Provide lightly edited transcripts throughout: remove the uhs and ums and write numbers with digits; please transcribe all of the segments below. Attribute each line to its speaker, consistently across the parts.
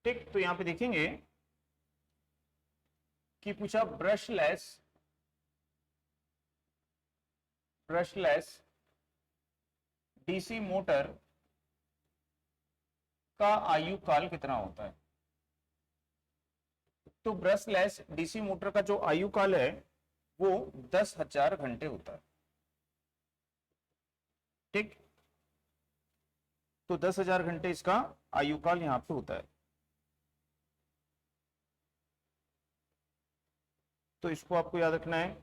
Speaker 1: ठीक, तो यहां पे देखेंगे कि पूछा ब्रशलेस डीसी मोटर का आयु काल कितना होता है। तो ब्रशलेस डीसी मोटर का जो आयु काल है वो 10,000 घंटे होता है। ठीक, तो 10,000 घंटे इसका आयु काल यहां पे होता है। तो इसको आपको याद रखना है।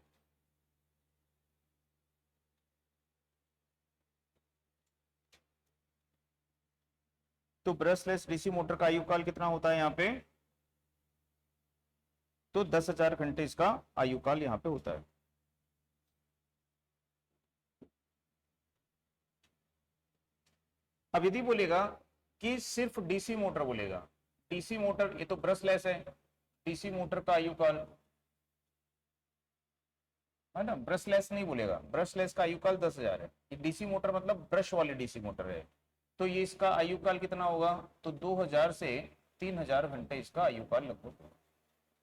Speaker 1: तो ब्रशलेस डीसी मोटर का आयु काल कितना होता है यहां पे, तो 10,000 घंटे इसका आयु काल यहां पे होता है। अब यदि बोलेगा कि सिर्फ डीसी मोटर बोलेगा, डीसी मोटर, ये तो ब्रशलेस है, डीसी मोटर का आयु काल है ना, ब्रशलेस नहीं बोलेगा, ब्रशलेस का आयु काल 10,000 है। ये डीसी मोटर मतलब ब्रश वाली डीसी मोटर है, तो ये इसका आयु काल कितना होगा, तो 2,000 से 3,000 घंटे इसका आयु काल लगभग।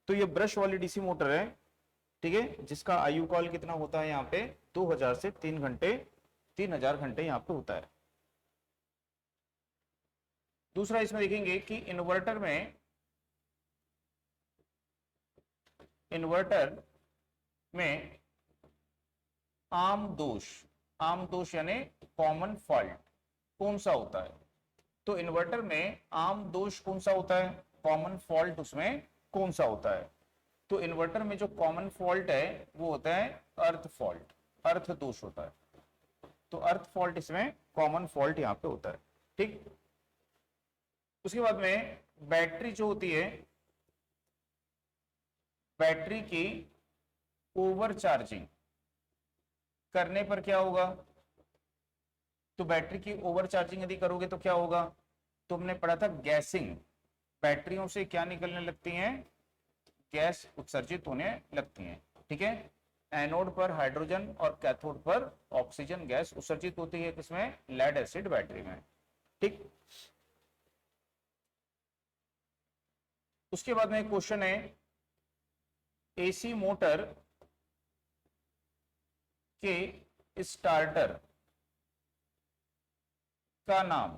Speaker 1: तो ये ब्रश वाली डीसी मोटर है, ठीक है, जिसका आयु काल कितना होता है यहाँ पे 2,000 से 3 घंटे, 3,000 घंटे यहाँ पे होता है। दूसरा इसमें देखेंगे कि इन्वर्टर में आम दोष यानी कॉमन फॉल्ट कौन सा होता है। तो इन्वर्टर में आम दोष कौन सा होता है, कॉमन फॉल्ट उसमें कौन सा होता है। तो इन्वर्टर में जो कॉमन फॉल्ट है वो होता है अर्थ फॉल्ट, अर्थ दोष होता है। तो अर्थ फॉल्ट इसमें कॉमन फॉल्ट यहां पे होता है। ठीक, उसके बाद में बैटरी जो होती है, बैटरी की ओवर चार्जिंग करने पर क्या होगा। तो बैटरी की ओवर चार्जिंग यदि करोगे तो क्या होगा, तो हमने पढ़ा था गैसिंग, बैटरियों से क्या निकलने लगती हैं, गैस उत्सर्जित होने लगती हैं। ठीक है, एनोड पर हाइड्रोजन और कैथोड पर ऑक्सीजन गैस उत्सर्जित होती है, किसमें, लेड एसिड बैटरी में। ठीक, उसके बाद में क्वेश्चन है एसी मोटर के स्टार्टर का नाम।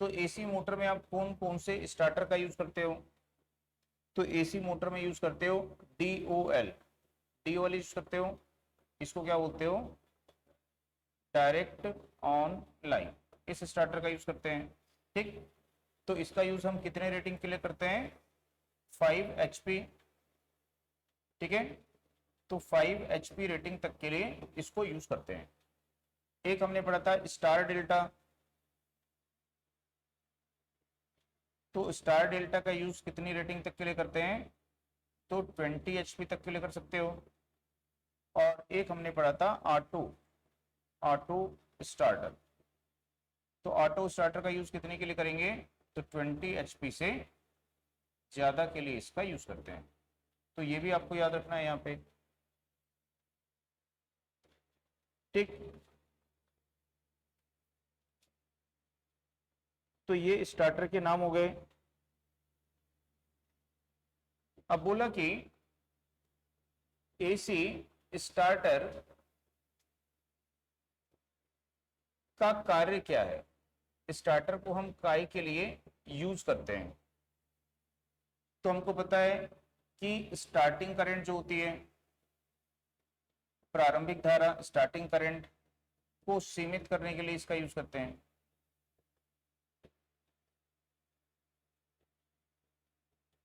Speaker 1: तो एसी मोटर में आप कौन कौन से स्टार्टर का यूज करते हो, तो एसी मोटर में यूज करते हो डीओएल, डीओएल यूज करते हो, इसको क्या बोलते हो, डायरेक्ट ऑन लाइन, इस स्टार्टर का यूज करते हैं। ठीक, तो इसका यूज हम कितने रेटिंग के लिए करते हैं, 5 HP। ठीक है, तो 5 HP रेटिंग तक के लिए इसको यूज करते हैं। एक हमने पढ़ा था स्टार डेल्टा, तो स्टार डेल्टा का यूज कितनी रेटिंग तक के लिए करते हैं, तो 20 HP तक के लिए कर सकते हो। और एक हमने पढ़ा था ऑटो, ऑटो स्टार्टर, तो ऑटो स्टार्टर का यूज कितने के लिए करेंगे, तो 20 HP से ज्यादा के लिए इसका यूज करते हैं। तो ये भी आपको याद रखना है यहां पे। ठीक, तो ये स्टार्टर के नाम हो गए। अब बोला कि एसी स्टार्टर का कार्य क्या है, स्टार्टर को हम काय के लिए यूज करते हैं। तो हमको पता है कि स्टार्टिंग करंट जो होती है, प्रारंभिक धारा, स्टार्टिंग करंट को सीमित करने के लिए इसका यूज करते हैं।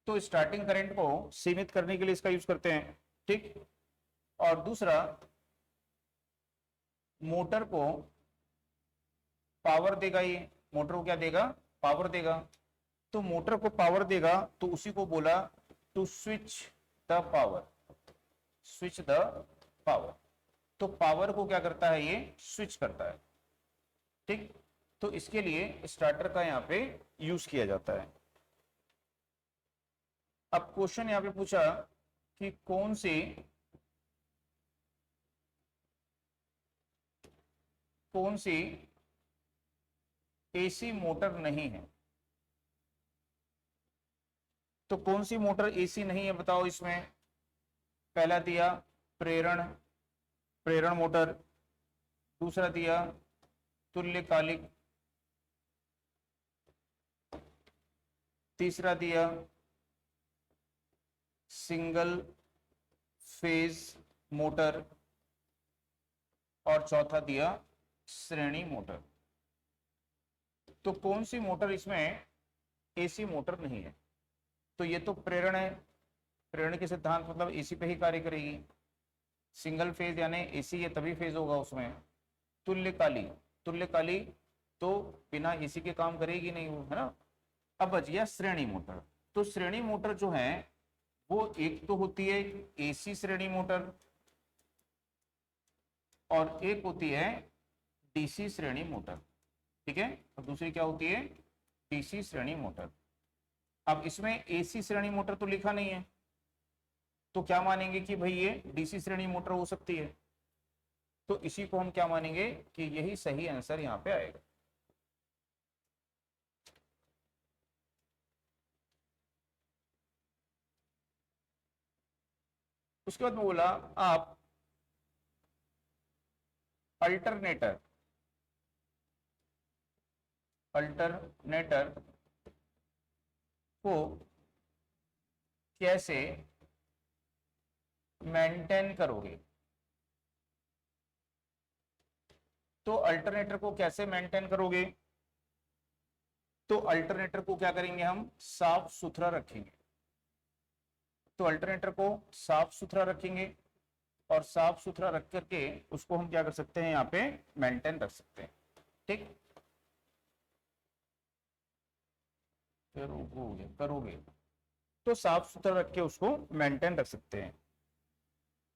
Speaker 1: तो स्टार्टिंग करंट को सीमित करने के लिए इसका यूज करते हैं। ठीक, और दूसरा, मोटर को पावर देगा, ये मोटर को क्या देगा, पावर देगा। तो मोटर को पावर देगा तो उसी को बोला to switch the power, switch the power. तो पावर को क्या करता है, ये स्विच करता है। ठीक, तो इसके लिए स्टार्टर का यहां पे यूज किया जाता है। अब क्वेश्चन यहां पे पूछा कि कौन सी एसी मोटर नहीं है। तो कौन सी मोटर एसी नहीं है बताओ इसमें? पहला दिया प्रेरण, प्रेरण मोटर, दूसरा दिया तुल्यकालिक, तीसरा दिया सिंगल फेज मोटर, और चौथा दिया श्रेणी मोटर। तो कौन सी मोटर इसमें एसी मोटर नहीं है? तो ये तो प्रेरण है, प्रेरण के सिद्धांत मतलब एसी पे ही कार्य करेगी। सिंगल फेज यानी एसी है तभी फेज होगा उसमें। तुल्यकाली, तुल्यकाली तो बिना एसी के काम करेगी नहीं वो, है ना। अब बच गया श्रेणी मोटर। तो श्रेणी मोटर जो है वो एक तो होती है एसी श्रेणी मोटर और एक होती है डीसी श्रेणी मोटर, ठीक है। और दूसरी क्या होती है? डीसी श्रेणी मोटर। अब इसमें एसी श्रेणी मोटर तो लिखा नहीं है, तो क्या मानेंगे कि भाई ये डीसी श्रेणी मोटर हो सकती है। तो इसी को हम क्या मानेंगे कि यही सही आंसर यहां पे आएगा। उसके बाद में बोला आप अल्टरनेटर, अल्टरनेटर को कैसे मेंटेन करोगे? तो अल्टरनेटर को कैसे मेंटेन करोगे? तो अल्टरनेटर को क्या करेंगे हम? साफ सुथरा रखेंगे। तो अल्टरनेटर को साफ सुथरा रखेंगे और साफ सुथरा रख करके उसको हम क्या कर सकते हैं? यहाँ पे मेंटेन रख सकते हैं, ठीक। करोगे, करोगे तो साफ सुथरा रख के उसको मेंटेन रख सकते हैं।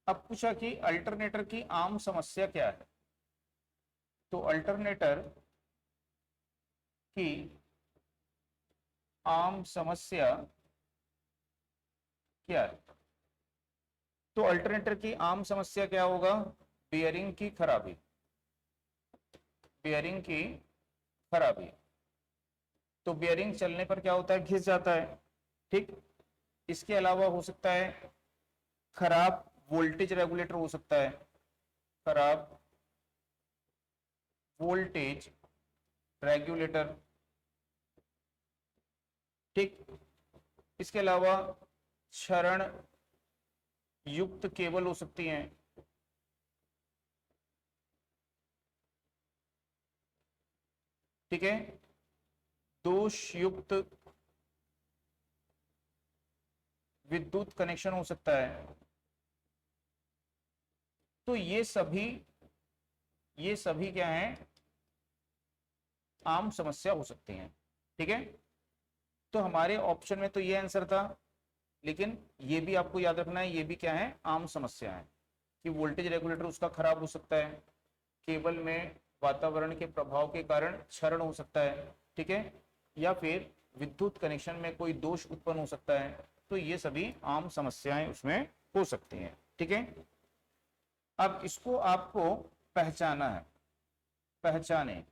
Speaker 1: अब पूछा कि अल्टरनेटर की आम समस्या क्या है? तो अल्टरनेटर की आम समस्या क्या है? तो अल्टरनेटर की आम समस्या क्या होगा? बियरिंग की खराबी, बियरिंग की खराबी। तो बियरिंग चलने पर क्या होता है? घिस जाता है, ठीक। इसके अलावा हो सकता है खराब वोल्टेज रेगुलेटर हो सकता है, खराब वोल्टेज रेगुलेटर, ठीक। इसके अलावा क्षरण युक्त केबल हो सकती हैं, ठीक है। दोष युक्त विद्युत कनेक्शन हो सकता है। तो ये सभी क्या हैं? आम समस्या हो सकती हैं, ठीक है। तो हमारे ऑप्शन में तो ये आंसर था, लेकिन ये भी आपको याद रखना है, ये भी क्या है? आम समस्या है कि वोल्टेज रेगुलेटर उसका खराब हो सकता है, केबल में वातावरण के प्रभाव के कारण क्षरण हो सकता है, ठीक है, या फिर विद्युत कनेक्शन में कोई दोष उत्पन्न हो सकता है। तो ये सभी आम समस्याएं उसमें हो सकती हैं, ठीक है। अब इसको आपको पहचाना है, पहचाने।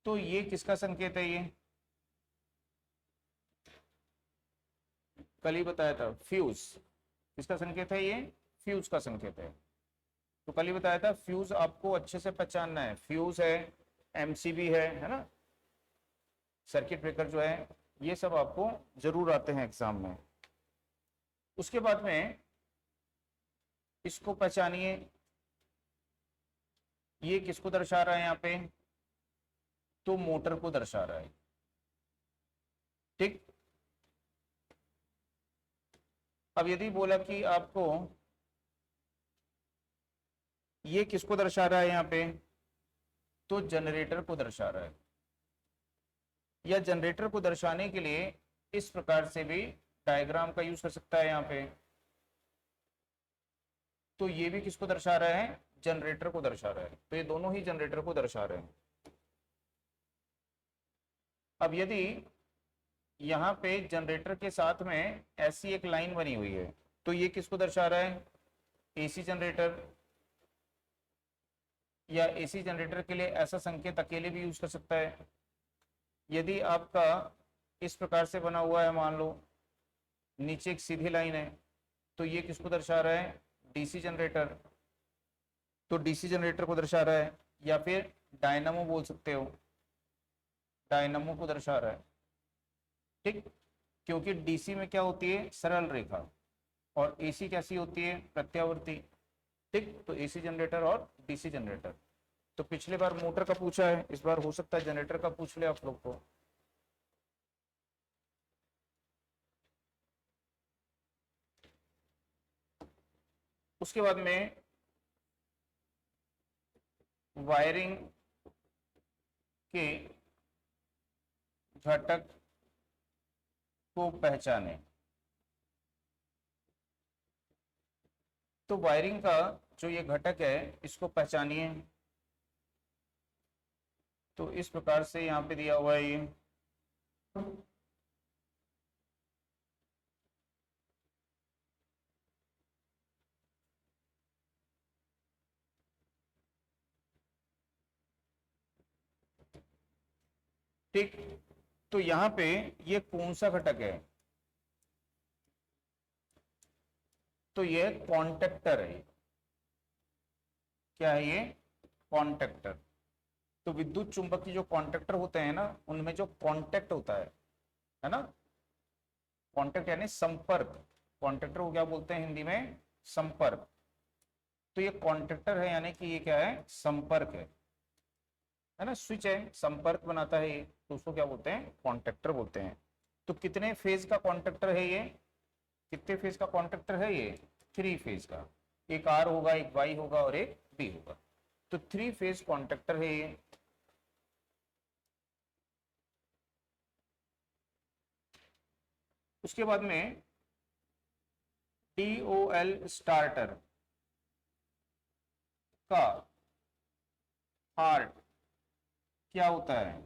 Speaker 1: तो ये किसका संकेत है? ये कल ही बताया था, फ्यूज। किसका संकेत है? ये फ्यूज का संकेत है। तो कल ही बताया था फ्यूज आपको अच्छे से पहचानना है। फ्यूज है, एमसीबी है ना, सर्किट ब्रेकर जो है, ये सब आपको जरूर आते हैं एग्जाम में। उसके बाद में इसको पहचानिए, ये किसको दर्शा रहा है यहाँ पे? तो मोटर को दर्शा रहा है, ठीक। अब यदि बोला कि आपको ये किसको दर्शा रहा है यहाँ पे? तो जनरेटर को दर्शा रहा है। या जनरेटर को दर्शाने के लिए इस प्रकार से भी डायग्राम का यूज कर सकता है यहाँ पे। तो ये भी किसको दर्शा रहा है? जनरेटर को दर्शा रहा है। तो ये दोनों ही जनरेटर को दर्शा रहे हैं। अब यदि यहाँ पे जनरेटर के साथ में ऐसी एक लाइन बनी हुई है, तो ये किसको दर्शा रहा है? AC generator. या एसी जनरेटर के लिए ऐसा संकेत अकेले भी यूज कर सकता है। यदि आपका इस प्रकार से बना हुआ है, मान लो नीचे एक सीधी लाइन है, तो ये किसको दर्शा रहा है, डीसी जनरेटर, तो डीसी जनरेटर को दर्शा रहा है, या फिर डायनामो बोल सकते हो, डायनामो को दर्शा रहा है। ठीक, क्योंकि डीसी में क्या होती है, सरल रेखा, और एसी कैसी होती है, प्रत्यावर्ती। ठीक, तो एसी जनरेटर और डीसी जनरेटर। तो पिछले बार मोटर का पूछा है, इस बार हो सकता है जनरेटर का पूछ ले आप लोग को। उसके बाद में वायरिंग के घटक को पहचाने। तो वायरिंग का जो ये घटक है इसको पहचानिए। तो इस प्रकार से यहाँ पे दिया हुआ है ये, ठीक। तो यहाँ पे ये कौन सा घटक है, तो ये कॉन्टेक्टर है। क्या है ये, कॉन्टेक्टर। तो विद्युत चुंबकीय जो कॉन्टेक्टर होते हैं ना, उनमें जो कॉन्टेक्ट होता है ना, कॉन्टेक्ट यानी संपर्क, कॉन्टेक्टर को क्या बोलते हैं हिंदी में, संपर्क। तो ये कॉन्टेक्टर है, यानी कि ये क्या है, संपर्क है ना, स्विच है, संपर्क बनाता है ये, तो उसको क्या बोलते हैं, कॉन्टेक्टर बोलते हैं। तो कितने फेज का कॉन्टेक्टर है ये, कितने फेज का कॉन्ट्रैक्टर है ये, 3 फेज का। एक आर होगा, एक वाई होगा और एक बी होगा। तो 3 फेज कॉन्ट्रैक्टर है ये। उसके बाद में DOL स्टार्टर का हार्ट क्या होता है,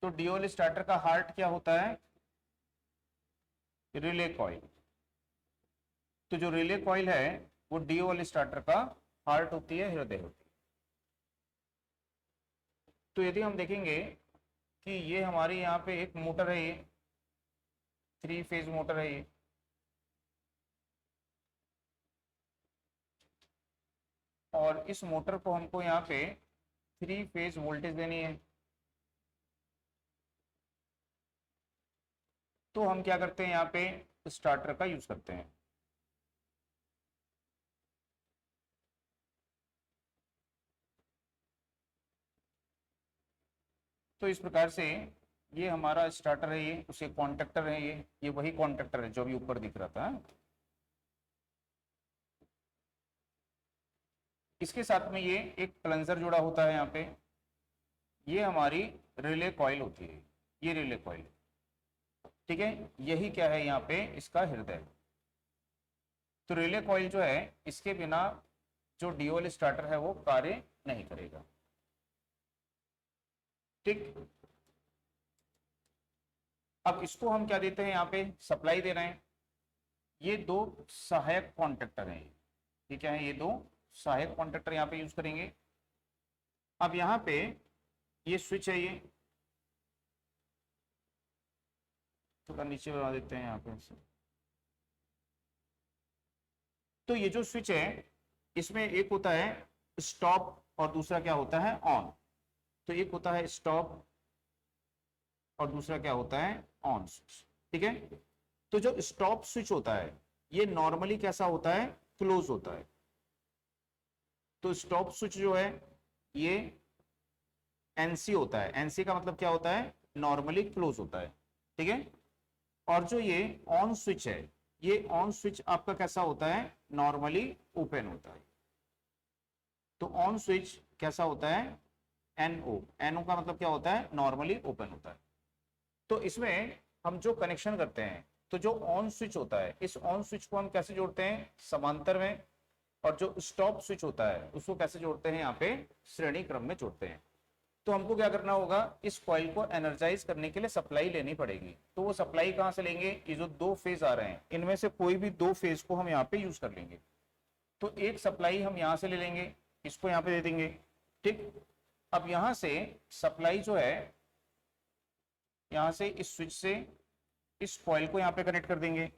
Speaker 1: तो DOL स्टार्टर का हार्ट क्या होता है, रिले कॉइल। तो जो रिले कॉइल है वो DOL स्टार्टर का हार्ट होती है, हृदय होती है। तो यदि हम देखेंगे कि ये हमारी यहाँ पे एक मोटर है, ये 3 फेज मोटर है ये, और इस मोटर को हमको यहाँ पे 3 फेज वोल्टेज देनी है। तो हम क्या करते हैं, यहाँ पे स्टार्टर का यूज करते हैं। तो इस प्रकार से ये हमारा स्टार्टर है, ये उसे कॉन्टेक्टर है, ये वही कॉन्टेक्टर है जो अभी ऊपर दिख रहा था। इसके साथ में ये एक प्लंजर जुड़ा होता है यहाँ पे, ये हमारी रिले कॉइल होती है, ये रिले कॉइल, ठीक है। यही क्या है यहाँ पे इसका हृदय। तो रिले कॉइल जो है, इसके बिना जो DOL स्टार्टर है वो कार्य नहीं करेगा, ठीक। अब इसको हम क्या देते हैं, यहाँ पे सप्लाई दे रहे हैं। ये 2 सहायक कॉन्ट्रैक्टर हैं, ठीक है, ये 2 सहायक कॉन्ट्रैक्टर यहाँ पे यूज करेंगे। अब यहाँ पे ये स्विच है, ये थोड़ा नीचे बना देते हैं यहाँ पे। तो ये जो स्विच है इसमें एक होता है स्टॉप और दूसरा क्या होता है, ऑन। तो एक होता है स्टॉप और दूसरा क्या होता है, ऑन स्विच, ठीक है। तो जो स्टॉप स्विच होता है ये नॉर्मली कैसा होता है, क्लोज होता है। तो स्टॉप स्विच जो है ये NC होता है। NC का मतलब क्या होता है, नॉर्मली क्लोज होता है, ठीक है। और जो ये ऑन स्विच है, ये ऑन स्विच आपका कैसा होता है, नॉर्मली ओपन होता है। तो ऑन स्विच कैसा होता है, NO। NO का मतलब क्या होता है, नॉर्मली ओपन होता है। तो इसमें हम जो कनेक्शन करते हैं, तो जो ऑन स्विच होता है, इस ऑन स्विच को हम कैसे जोड़ते हैं, समांतर में। और जो स्टॉप स्विच होता है उसको कैसे जोड़ते हैं, यहाँ पे श्रेणी क्रम में जोड़ते हैं। तो हमको क्या करना होगा, इस कॉइल को एनर्जाइज करने के लिए सप्लाई लेनी पड़ेगी। तो वो सप्लाई कहाँ से लेंगे, ये जो 2 फेज आ रहे हैं इनमें से कोई भी 2 फेज को हम यहाँ पे यूज कर लेंगे। तो एक सप्लाई हम यहाँ से ले लेंगे, इसको यहाँ पे दे देंगे, ठीक। अब यहाँ से सप्लाई जो है यहाँ से इस स्विच से इस कॉइल को यहाँ पे कनेक्ट कर देंगे।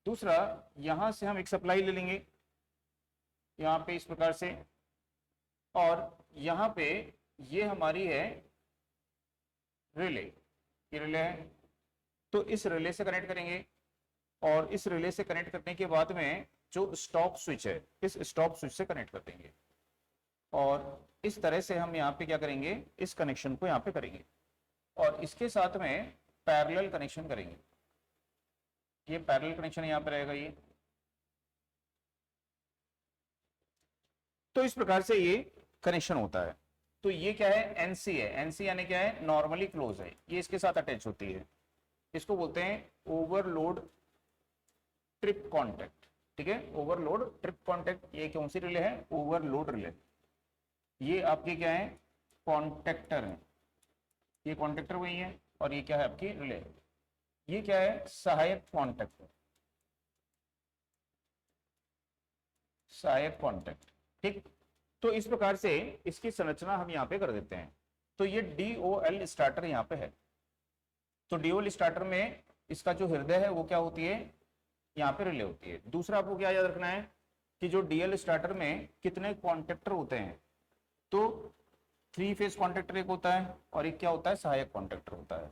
Speaker 1: दूसरा, यहाँ से हम एक सप्लाई ले लेंगे यहाँ पे इस प्रकार से, और यहाँ पे ये हमारी है रिले, ये रिले है, तो इस रिले से कनेक्ट करेंगे। और इस रिले से कनेक्ट करने के बाद में जो स्टॉप स्विच है, इस स्टॉप स्विच से कनेक्ट कर देंगे। और इस तरह से हम यहाँ पे क्या करेंगे, इस कनेक्शन को यहाँ पे करेंगे और इसके साथ में पैरेलल कनेक्शन करेंगे। ये पैरेलल कनेक्शन यहाँ पे रहेगा ये। तो इस प्रकार से ये कनेक्शन होता है। तो ये क्या है, एनसी है। एनसी यानी क्या है, नॉर्मली क्लोज है, ये इसके साथ अटैच होती है। इसको बोलते हैं ओवरलोड ट्रिप कॉन्टैक्ट। ठीक है, ओवरलोड ट्रिप कॉन्टैक्ट। ये कौन सी रिले है, ओवरलोड रिले। ये आपके क्या है, कॉन्टेक्टर है। ये कॉन्टेक्टर वही है और ये क्या है आपकी रिले। ये क्या है, सहायक कॉन्टैक्ट, सहायक कॉन्टैक्ट। ठीक, तो इस प्रकार से इसकी संरचना हम यहाँ पे कर देते हैं। तो ये DOL स्टार्टर यहाँ पे है। तो DOL स्टार्टर में इसका जो हृदय है वो क्या होती है, यहाँ पे रिले होती है। दूसरा आपको क्या याद रखना है कि जो DL स्टार्टर में कितने कॉन्टेक्टर होते हैं, तो 3 फेज कॉन्टेक्टर एक होता है और एक क्या होता है, सहायक कॉन्टेक्टर होता है।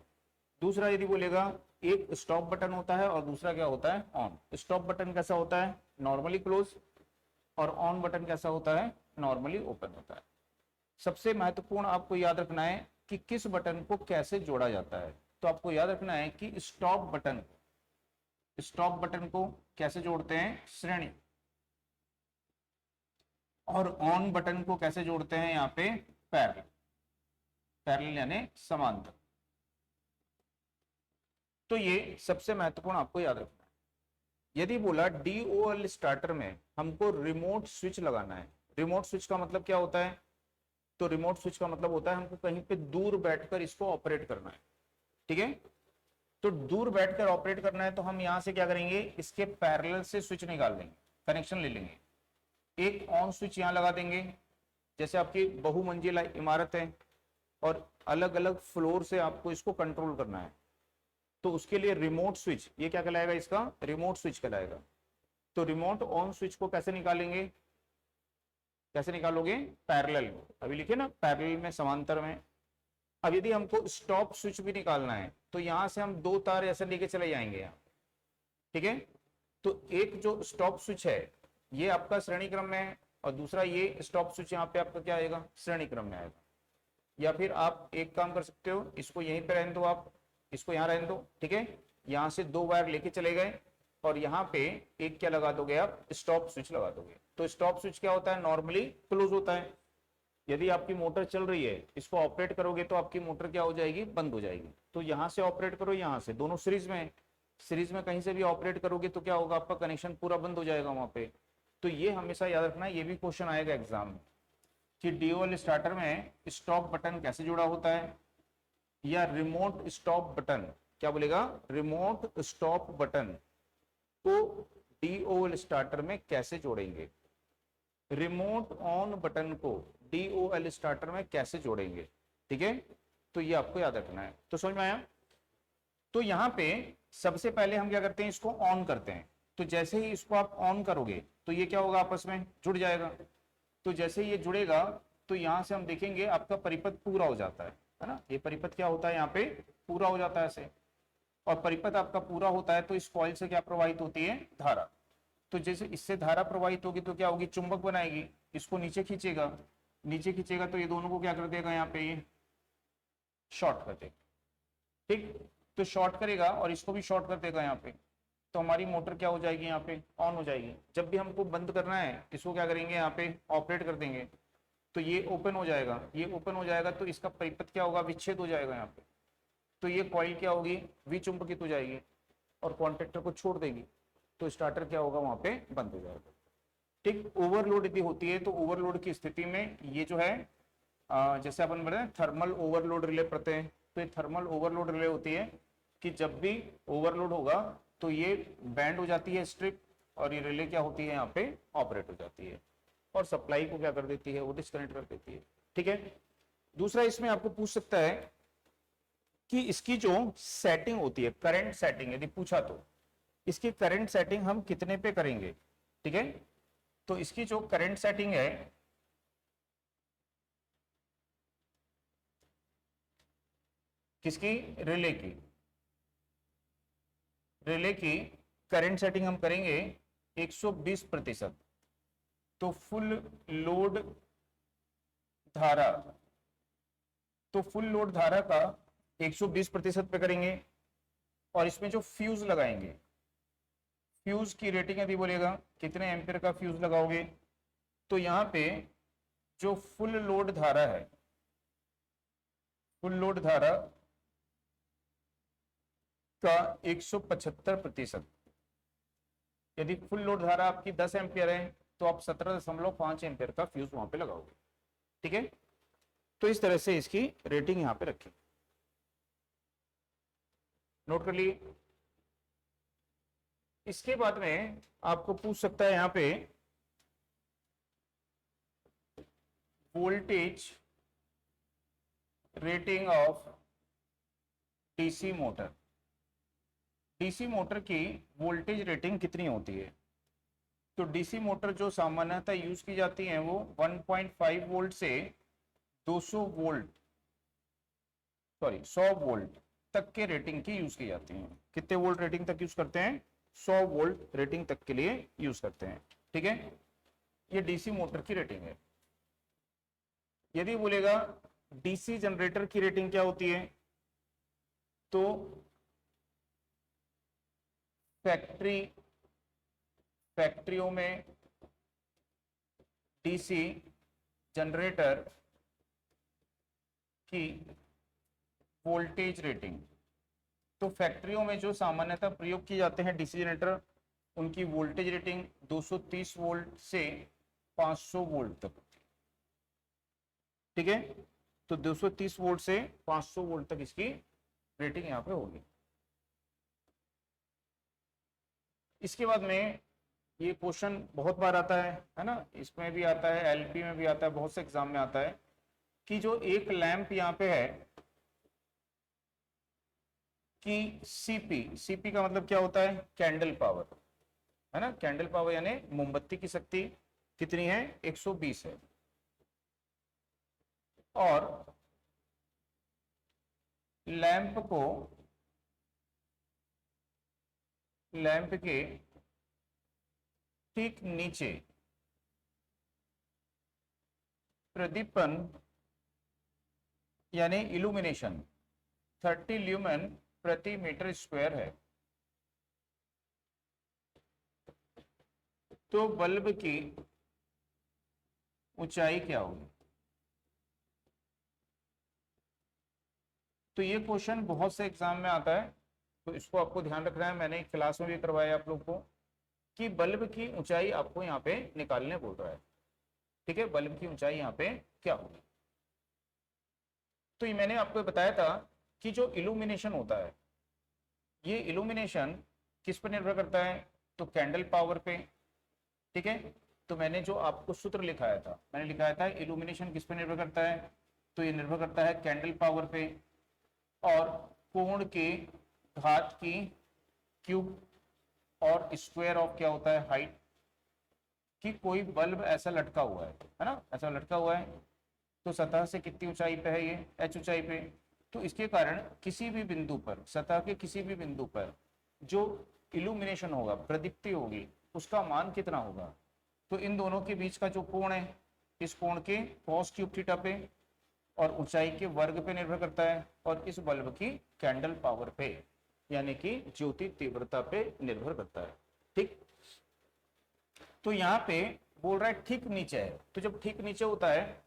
Speaker 1: दूसरा यदि बोलेगा, एक स्टॉप बटन होता है और दूसरा क्या होता है, ऑन। स्टॉप बटन कैसा होता है, नॉर्मली क्लोज, और ऑन बटन कैसा होता है, नॉर्मली ओपन होता है। सबसे महत्वपूर्ण आपको याद रखना है कि किस बटन को कैसे जोड़ा जाता है। तो आपको याद रखना है कि स्टॉप बटन को कैसे जोड़ते हैं, श्रेणी, और ऑन बटन को कैसे जोड़ते हैं यहाँ पे, पैरेलल, पैरेलल यानी समांतर। तो ये सबसे महत्वपूर्ण आपको याद रखना है। यदि बोला DOL स्टार्टर में हमको रिमोट स्विच लगाना है। रिमोट स्विच का मतलब क्या होता है, तो रिमोट स्विच का मतलब होता है हमको कहीं पे दूर बैठकर इसको ऑपरेट करना है। ठीक है, तो दूर बैठकर ऑपरेट करना है तो हम यहां से क्या करेंगे, इसके पैरेलल से स्विच निकाल लेंगे, कनेक्शन ले लेंगे। एक ऑन स्विच यहां लगा देंगे। जैसे आपकी बहुमंजिला इमारत है और अलग अलग फ्लोर से आपको इसको कंट्रोल करना है, तो उसके लिए रिमोट स्विच, ये क्या कहलाएगा, इसका रिमोट स्विच कहलाएगा। तो रिमोट ऑन स्विच को कैसे निकालेंगे, कैसे निकालोगे, पैरेलल। अभी लिखे ना, पैरेलल में, समांतर में। अब यदि हमको स्टॉप स्विच भी निकालना है तो यहां से हम 2 तार ऐसे लेके चले जाएंगे यहाँ। ठीक है, तो एक जो स्टॉप स्विच है ये आपका श्रेणी क्रम में है और दूसरा ये स्टॉप स्विच यहाँ पे आपका क्या आएगा, श्रेणी क्रम में आएगा। या फिर आप एक काम कर सकते हो, इसको यहीं पे रहने दो, आप इसको यहाँ रहने दो। ठीक है, यहाँ से 2 वायर लेके चले गए और यहाँ पे एक क्या लगा दोगे आप, स्टॉप स्विच लगा दोगे। तो स्टॉप स्विच क्या होता है, नॉर्मली क्लोज होता है। यदि आपकी मोटर चल रही है, इसको ऑपरेट करोगे तो आपकी मोटर क्या हो जाएगी, बंद हो जाएगी। तो यहाँ से ऑपरेट करो, यहाँ से, दोनों सीरीज में, सीरीज में कहीं से भी ऑपरेट करोगे तो क्या होगा, आपका कनेक्शन पूरा बंद हो जाएगा वहां पे। तो ये हमेशा याद रखना है, ये भी क्वेश्चन आएगा एग्जाम में कि DOL स्टार्टर में स्टॉप बटन कैसे जुड़ा होता है, या रिमोट स्टॉप बटन, क्या बोलेगा, रिमोट स्टॉप बटन को DOL स्टार्टर में कैसे जोड़ेंगे, रिमोट ऑन बटन को DOL स्टार्टर में कैसे जोड़ेंगे। ठीक है, तो ये आपको याद रखना है। तो समझ में आया। तो यहाँ पे सबसे पहले हम क्या करते हैं, इसको ऑन करते हैं। तो जैसे ही इसको आप ऑन करोगे तो ये क्या होगा, आपस में जुड़ जाएगा। तो जैसे ये जुड़ेगा तो यहाँ से हम देखेंगे आपका परिपथ पूरा हो जाता है ना। ये परिपथ क्या होता है, यहाँ पे पूरा हो जाता है ऐसे। और परिपथ आपका पूरा होता है तो इस कॉइल से क्या प्रवाहित होती है, धारा। तो जैसे इससे धारा प्रवाहित होगी तो क्या होगी, चुंबक बनाएगी, इसको नीचे खींचेगा, नीचे खींचेगा तो ये दोनों को क्या कर देगा, यहाँ पे ये शॉर्ट कर देगा। ठीक, तो शॉर्ट करेगा और इसको भी शॉर्ट कर देगा यहाँ पे। तो हमारी मोटर क्या हो जाएगी, यहाँ पे ऑन हो जाएगी। जब भी हमको बंद करना है इसको क्या करेंगे, यहाँ पे ऑपरेट कर देंगे तो ये ओपन हो जाएगा। ये ओपन हो जाएगा तो इसका परिपथ क्या होगा, विच्छेद हो जाएगा यहाँ पे। तो ये कॉइल क्या होगी, विचुंबकित हो जाएगी और कॉन्टेक्टर को छोड़ देगी। तो स्टार्टर क्या होगा, वहां पे बंद हो जाएगा। ठीक, ओवरलोड यदि होती है तो ओवरलोड की स्थिति में ये जो है जैसे अपन बोले थर्मल ओवरलोड रिले प्रत्यय, तो ये थर्मल ओवरलोड रिले होती है कि जब भी ओवरलोड होगा तो ये बैंड हो जाती है स्ट्रिप और ये रिले क्या होती है, यहाँ पे ऑपरेट हो जाती है और सप्लाई को क्या कर देती है, वो डिस्कनेक्ट कर देती है। ठीक है, दूसरा इसमें आपको पूछ सकता है कि इसकी जो सेटिंग होती है, करंट सेटिंग यदि पूछा तो इसकी करंट सेटिंग हम कितने पे करेंगे, ठीक है। तो इसकी जो करंट सेटिंग है किसकी, रिले की करंट सेटिंग हम करेंगे 120%। तो फुल लोड धारा, तो फुल लोड धारा का 120% पे करेंगे। और इसमें जो फ्यूज लगाएंगे, फ्यूज की रेटिंग यदि बोलेगा कितने एम्पियर का फ्यूज लगाओगे, तो यहां पे जो फुल लोड धारा है, फुल लोड धारा का 175%, यदि फुल लोड धारा आपकी 10 एम्पियर है तो आप 17.5 एम्पियर का फ्यूज वहां पे लगाओगे, ठीक है। तो इस तरह से इसकी रेटिंग यहां पे रखें, नोट कर लिए। इसके बाद में आपको पूछ सकता है यहां पे voltage rating of DC motor, DC motor की वोल्टेज रेटिंग कितनी होती है। तो डीसी मोटर जो सामान्यतः यूज की जाती है वो 1.5 वोल्ट से 200 वोल्ट, सॉरी 100 वोल्ट तक के रेटिंग की यूज की जाती हैं। कितने वोल्ट रेटिंग तक यूज करते हैं, 100 वोल्ट रेटिंग तक के लिए यूज करते हैं, ठीक है। ये डीसी मोटर की रेटिंग है। यदि बोलेगा डीसी जनरेटर की रेटिंग क्या होती है, तो फैक्ट्रियों में डीसी जनरेटर की वोल्टेज रेटिंग, तो फैक्ट्रियों में जो सामान्यतः प्रयोग किए जाते हैं डीसी जनरेटर, उनकी वोल्टेज रेटिंग 230 वोल्ट से 500 वोल्ट तक, ठीक है। तो 230 वोल्ट से 500 वोल्ट तक इसकी रेटिंग यहां पे होगी। इसके बाद में ये क्वेश्चन बहुत बार आता है ना, इसमें भी आता है, एलपी में भी आता है, बहुत से एग्जाम में आता है कि जो एक लैंप यहाँ पे है कि सीपी का मतलब क्या होता है, कैंडल पावर, है ना। कैंडल पावर यानी मोमबत्ती की शक्ति कितनी है, 120 है। और लैंप के ठीक नीचे प्रदीपन यानी इल्यूमिनेशन 30 ल्यूमेन प्रति मीटर स्क्वायर है। तो बल्ब की ऊंचाई क्या होगी। तो ये क्वेश्चन बहुत से एग्जाम में आता है, तो इसको आपको ध्यान रखना है। मैंने एक क्लास में भी करवाया आप लोग को कि बल्ब की ऊंचाई आपको यहाँ पे निकालने बोल रहा है, ठीक है। बल्ब की ऊंचाई यहाँ पे क्या होगी। तो ये मैंने आपको बताया था कि जो इल्यूमिनेशन होता है, ये इल्यूमिनेशन किस पर निर्भर करता है, तो कैंडल पावर पे, ठीक है। तो मैंने जो आपको सूत्र लिखाया था, मैंने लिखाया था इल्यूमिनेशन किस पर निर्भर करता है, तो ये निर्भर करता है कैंडल पावर पे और कोण के घात की क्यूब और स्क्वायर ऑफ क्या होता है, हाइट। कि कोई बल्ब ऐसा लटका हुआ है ना, ऐसा लटका हुआ है, तो सतह से कितनी ऊंचाई पे है, ये h ऊंचाई पे। तो इसके कारण किसी भी बिंदु पर, सतह के किसी भी बिंदु पर जो इल्यूमिनेशन होगा, प्रदीप्ति होगी, उसका मान कितना होगा। तो इन दोनों के बीच का जो कोण है, इस कोण के cos क्यूब थीटा पे और ऊंचाई के वर्ग पे निर्भर करता है, और इस बल्ब की कैंडल पावर पे यानी कि ज्योति तीव्रता पे निर्भर करता है, ठीक। तो यहाँ पे बोल रहा है ठीक नीचे है, तो जब ठीक नीचे होता है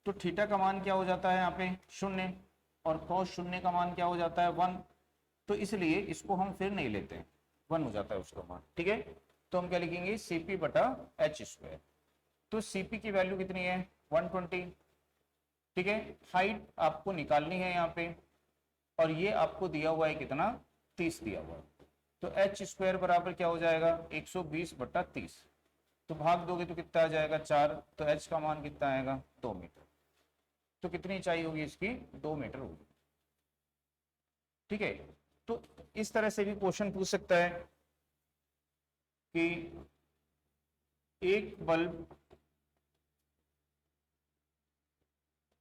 Speaker 1: तो थीटा का मान क्या हो जाता है यहाँ पे 0, और cos 0 का मान क्या हो जाता है 1। तो इसलिए इसको हम फिर नहीं लेते, 1 हो जाता है उसका मान, ठीक है। तो हम क्या लिखेंगे, सीपी बटा एच स्क्वायर। तो सीपी की वैल्यू कितनी है 120, ठीक है। हाइट आपको निकालनी है यहाँ पे, और ये आपको दिया हुआ है कितना, 30 दिया हुआ है। तो एच स्क्वायर बराबर क्या हो जाएगा 120 बटा 30। तो भाग दोगे तो कितना आ जाएगा 4, तो एच का मान कितना आएगा 2 मीटर। तो कितनी ऊंचाई होगी इसकी, 2 मीटर होगी। ठीक है, तो इस तरह से भी क्वेश्चन पूछ सकता है कि एक बल्ब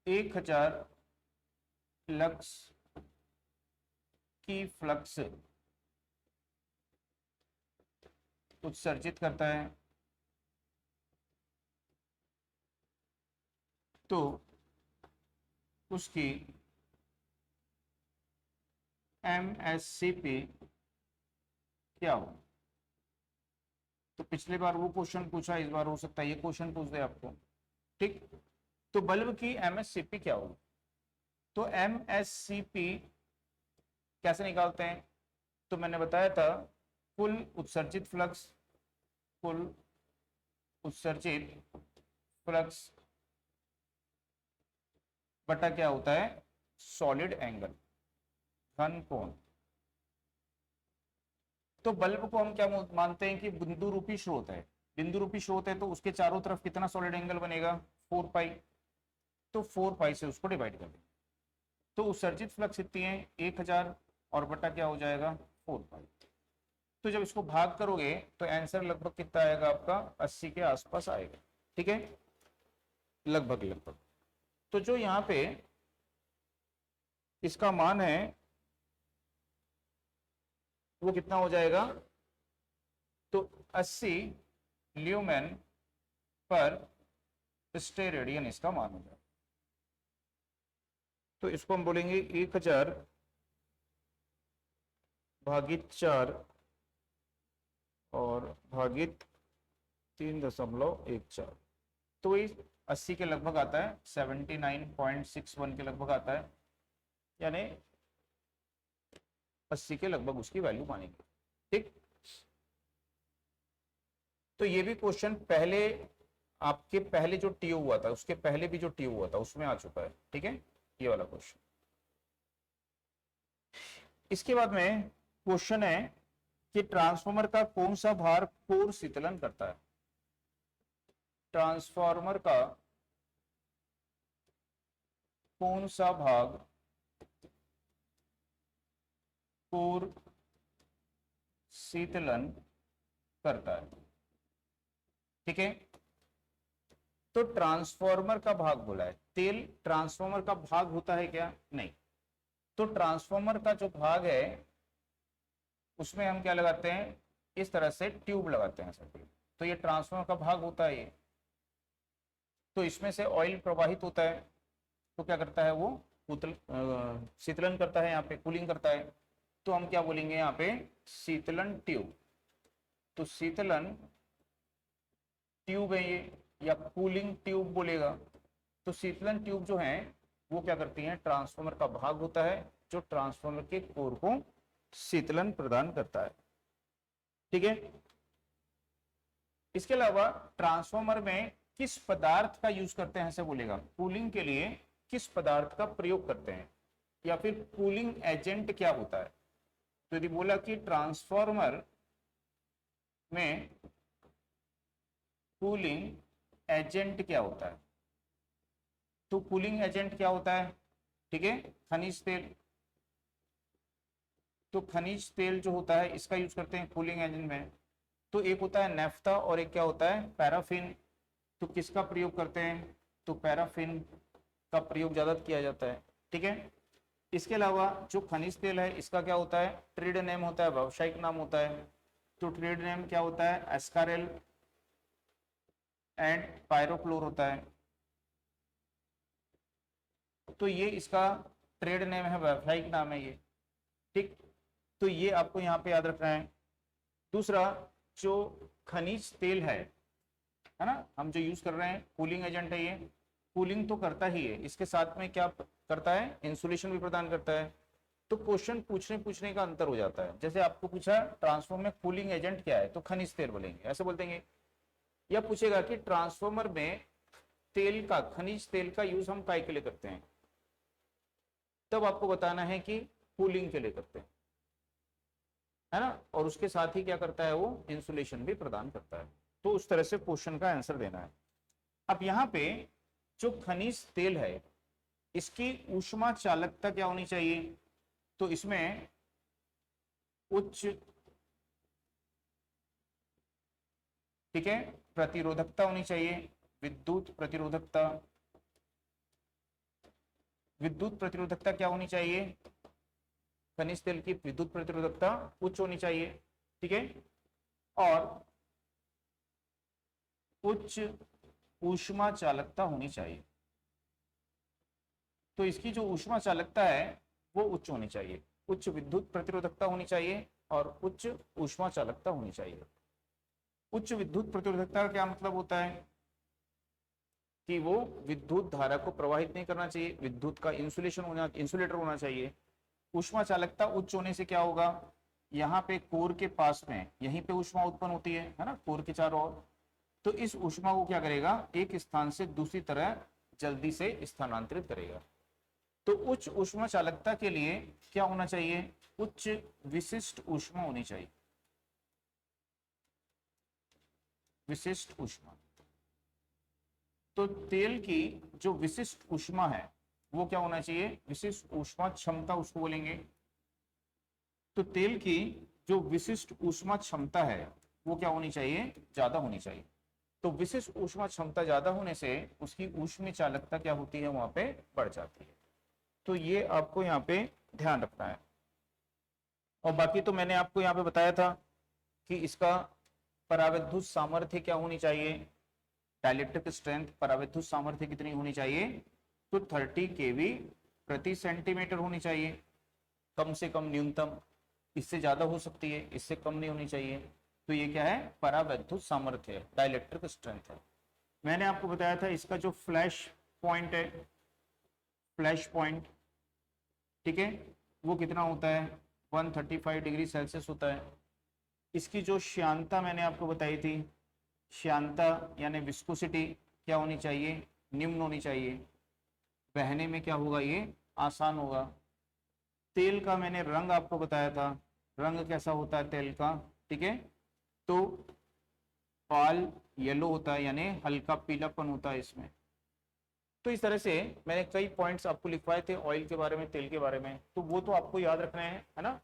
Speaker 1: 1000 लक्स की फ्लक्स उत्सर्जित करता है, तो उसकी MSCP क्या हो। तो पिछले बार वो क्वेश्चन पूछा, इस बार हो सकता है ये क्वेश्चन पूछ दे आपको। ठीक, तो बल्ब की MSCP क्या होगी। तो MSCP कैसे निकालते हैं, तो मैंने बताया था कुल उत्सर्जित फ्लक्स, कुल उत्सर्जित फ्लक्स बटा क्या होता है, सॉलिड एंगल, घन कोण। तो बल्ब को हम क्या मानते हैं कि बिंदु रूपी स्रोत है, बिंदु रूपी स्रोत है तो उसके चारों तरफ कितना सॉलिड एंगल बनेगा, 4 पाई। तो 4 पाई से उसको डिवाइड कर दें, तो उत्सर्जित फ्लक्स इतनी है 1000 और बटा क्या हो जाएगा 4 पाई। तो जब इसको भाग करोगे तो आंसर लगभग कितना आएगा आपका, 80 के आसपास आएगा। ठीक है, लगभग लगभग। तो जो यहाँ पे इसका मान है वो कितना हो जाएगा, तो 80 ल्यूमेन पर स्टेरेडियन इसका मान हो जाएगा। तो इसको हम बोलेंगे 1000 भागित 4 और भागित 3.14। तो वही 80 के लगभग आता है, 79.61 के लगभग आता है, यानी 80 के लगभग उसकी वैल्यू मानेंगे। ठीक, तो ये भी क्वेश्चन पहले आपके पहले जो टीओ हुआ था उसके पहले भी जो टीओ हुआ था उसमें आ चुका है। ठीक है, ये वाला क्वेश्चन। इसके बाद में क्वेश्चन है कि ट्रांसफार्मर का कौन सा भार कोर शीतलन करता है। ट्रांसफार्मर का कौन सा भाग कोर शीतलन करता है। ठीक है, तो ट्रांसफार्मर का भाग बोला है, तेल ट्रांसफार्मर का भाग होता है क्या, नहीं। तो ट्रांसफार्मर का जो भाग है उसमें हम क्या लगाते हैं, इस तरह से ट्यूब लगाते हैं सर। तो ये ट्रांसफार्मर का भाग होता है ये। तो इसमें से ऑयल प्रवाहित होता है, तो क्या करता है वो शीतलन करता है, यहाँ पे कूलिंग करता है। तो हम क्या बोलेंगे यहाँ पे, शीतलन ट्यूब। तो शीतलन ट्यूब है ये, या कूलिंग ट्यूब बोलेगा। तो शीतलन ट्यूब जो है वो क्या करती है, ट्रांसफार्मर का भाग होता है जो ट्रांसफार्मर के कोर को शीतलन प्रदान करता है। ठीक है, इसके अलावा ट्रांसफार्मर में किस पदार्थ का यूज करते हैं ऐसे बोलेगा, कूलिंग के लिए किस पदार्थ का प्रयोग करते हैं, या फिर कूलिंग एजेंट क्या होता है। तो यदि बोला कि ट्रांसफार्मर में कूलिंग एजेंट क्या होता है, तो कूलिंग एजेंट क्या होता है, ठीक है, खनिज तेल। तो खनिज तेल जो होता है इसका यूज करते हैं कूलिंग एजेंट में। तो एक होता है नेफ्था और एक क्या होता है, पैराफिन। तो किसका प्रयोग करते हैं, तो पैराफिन का प्रयोग ज्यादा किया जाता है। ठीक है, इसके अलावा जो खनिज तेल है इसका क्या होता है, ट्रेड नेम होता है, व्यावसायिक नाम होता है। तो ट्रेड नेम क्या होता है, एस्कारेल एंड पायरोक्लोर होता है। तो ये इसका ट्रेड नेम है, व्यावसायिक नाम है ये। ठीक, तो ये आपको यहाँ पे याद रखना है। दूसरा, जो खनिज तेल है ना, हम जो यूज कर रहे हैं कूलिंग एजेंट है, ये कूलिंग तो करता ही है, इसके साथ में क्या करता है, इंसुलेशन भी प्रदान करता है। तो क्वेश्चन पूछने का अंतर हो जाता है। जैसे आपको पूछा ट्रांसफार्मर में कूलिंग एजेंट क्या है, तो खनिज तेल बोलेंगे, ऐसे बोल देंगे। या पूछेगा कि ट्रांसफार्मर में तेल का, खनिज तेल का यूज हम काय के लिए करते हैं, तब आपको बताना है कि कूलिंग के लिए करते हैं, है ना। और उसके साथ ही क्या करता है, वो इंसुलेशन भी प्रदान करता है। तो उस तरह से क्वेश्चन का आंसर देना है। अब यहाँ पे जो खनिज तेल है इसकी ऊष्मा चालकता क्या होनी चाहिए, तो इसमें उच्च, ठीक है, प्रतिरोधकता होनी चाहिए, विद्युत प्रतिरोधकता। विद्युत प्रतिरोधकता क्या होनी चाहिए? खनिज तेल की विद्युत प्रतिरोधकता उच्च होनी चाहिए, ठीक है। और उच्च ऊष्मा चालकता होनी चाहिए। तो इसकी जो ऊष्मा चालकता है वो उच्च होनी चाहिए, उच्च विद्युत प्रतिरोधकता होनी चाहिए और उच्च ऊष्मा चालकता होनी चाहिए। उच्च विद्युत प्रतिरोधकता का क्या मतलब होता है कि वो विद्युत धारा को प्रवाहित नहीं करना चाहिए, विद्युत का इंसुलेटर होना चाहिए। ऊष्मा चालकता उच्च होने से क्या होगा, यहाँ पे कोर के पास में यहीं पे ऊष्मा उत्पन्न होती है ना, कोर के चारों ओर। तो इस ऊष्मा को क्या करेगा, एक स्थान से दूसरी तरह जल्दी से स्थानांतरित करेगा। तो उच्च ऊष्मा चालकता के लिए क्या होना चाहिए, उच्च विशिष्ट ऊष्मा होनी चाहिए, विशिष्ट ऊष्मा। तो तेल की जो विशिष्ट ऊष्मा है वो क्या होना चाहिए, विशिष्ट ऊष्मा क्षमता उसको बोलेंगे। तो तेल की जो विशिष्ट ऊष्मा क्षमता है वो क्या होनी चाहिए, ज्यादा होनी चाहिए। तो विशिष्ट ऊष्मा क्षमता ज्यादा होने से उसकी ऊष्मीय चालकता क्या होती है, वहां पे बढ़ जाती है। तो ये आपको यहाँ पे ध्यान रखना है। और बाकी तो मैंने आपको यहाँ पे बताया था कि इसका पराविद्युत सामर्थ्य क्या होनी चाहिए, डाइलेक्ट्रिक स्ट्रेंथ, पराविद्युत सामर्थ्य कितनी होनी चाहिए, तो 30 केवी प्रति सेंटीमीटर होनी चाहिए, कम से कम न्यूनतम। इससे ज्यादा हो सकती है, इससे कम नहीं होनी चाहिए। तो ये क्या है, परावैद्युत सामर्थ्य है, डाइलेक्ट्रिक स्ट्रेंथ है। मैंने आपको बताया था इसका जो फ्लैश पॉइंट है, फ्लैश पॉइंट, ठीक है, वो कितना होता है, 135 डिग्री सेल्सियस होता है। इसकी जो श्यानता मैंने आपको बताई थी, श्यानता यानी विस्कोसिटी क्या होनी चाहिए, निम्न होनी चाहिए। बहने में क्या होगा, ये आसान होगा। तेल का मैंने रंग आपको बताया था, रंग कैसा होता है तेल का, ठीक है, तो पाल येलो होता है, यानी हल्का पीलापन होता है इसमें। तो इस तरह से मैंने कई पॉइंट्स आपको लिखवाए थे ऑयल के बारे में, तेल के बारे में, तो वो तो आपको याद रखना है ना।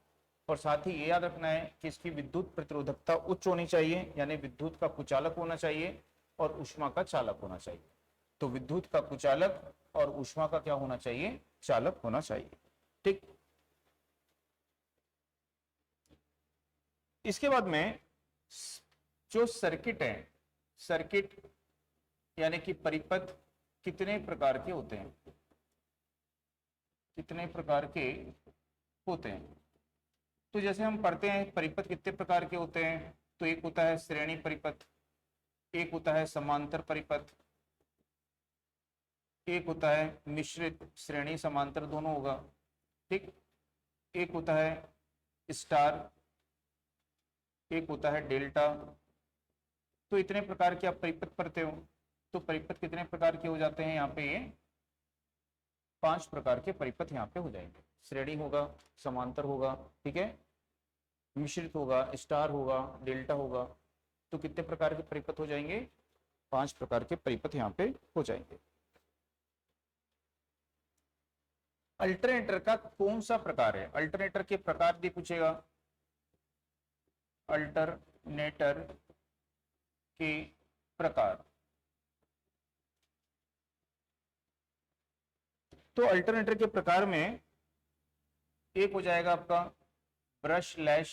Speaker 1: और साथ ही ये याद रखना है कि इसकी विद्युत प्रतिरोधकता उच्च होनी चाहिए, यानी विद्युत का कुचालक होना चाहिए और ऊष्मा का चालक होना चाहिए। तो विद्युत का कुचालक और ऊष्मा का क्या होना चाहिए, चालक होना चाहिए, ठीक। इसके बाद में जो सर्किट है, सर्किट यानी कि परिपथ कितने प्रकार के होते हैं, कितने प्रकार के होते हैं। तो जैसे हम पढ़ते हैं परिपथ कितने प्रकार के होते हैं, तो एक होता है श्रेणी परिपथ, एक होता है समांतर परिपथ, एक होता है मिश्रित, श्रेणी समांतर दोनों होगा, ठीक। एक होता है स्टार, एक होता है डेल्टा। तो इतने प्रकार के आप परिपथ पढ़ते हो। तो परिपथ कितने प्रकार के हो जाते हैं यहाँ पे, ये 5 प्रकार के परिपथ यहाँ पे हो जाएंगे। श्रेणी होगा, समांतर होगा, ठीक है, मिश्रित होगा, स्टार होगा, डेल्टा होगा। तो कितने प्रकार के परिपथ हो जाएंगे, 5 प्रकार के परिपथ यहाँ पे हो जाएंगे। अल्टरनेटर का कौन सा प्रकार है, अल्टरनेटर के प्रकार भी पूछेगा, अल्टरनेटर के प्रकार। तो अल्टरनेटर के प्रकार में एक हो जाएगा आपका ब्रशलेस,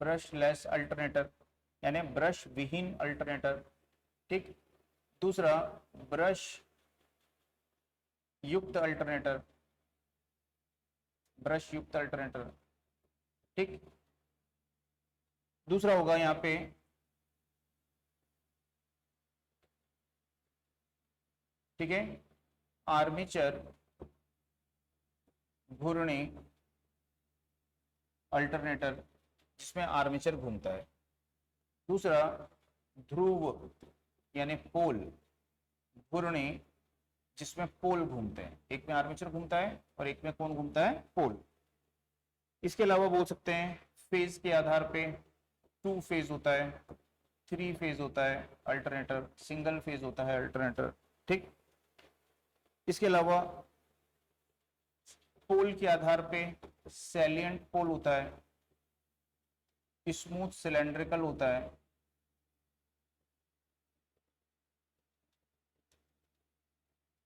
Speaker 1: ब्रशलेस अल्टरनेटर यानी ब्रश विहीन अल्टरनेटर, ठीक। दूसरा ब्रश युक्त अल्टरनेटर, ब्रश युक्त अल्टरनेटर, ठीक। दूसरा होगा यहाँ पे ठीक है आर्मेचर घूर्णी अल्टरनेटर, जिसमें आर्मेचर घूमता है। दूसरा ध्रुव यानी पोल घूर्णी, जिसमें पोल घूमते हैं, एक में आर्मेचर घूमता है और एक में कौन घूमता है, पोल। इसके अलावा बोल सकते हैं फेज के आधार पे 2 फेज होता है, 3 फेज होता है अल्टरनेटर, सिंगल फेज होता है अल्टरनेटर, ठीक। इसके अलावा पोल के आधार पे सैलिएंट पोल होता है, स्मूथ सिलेंड्रिकल होता है,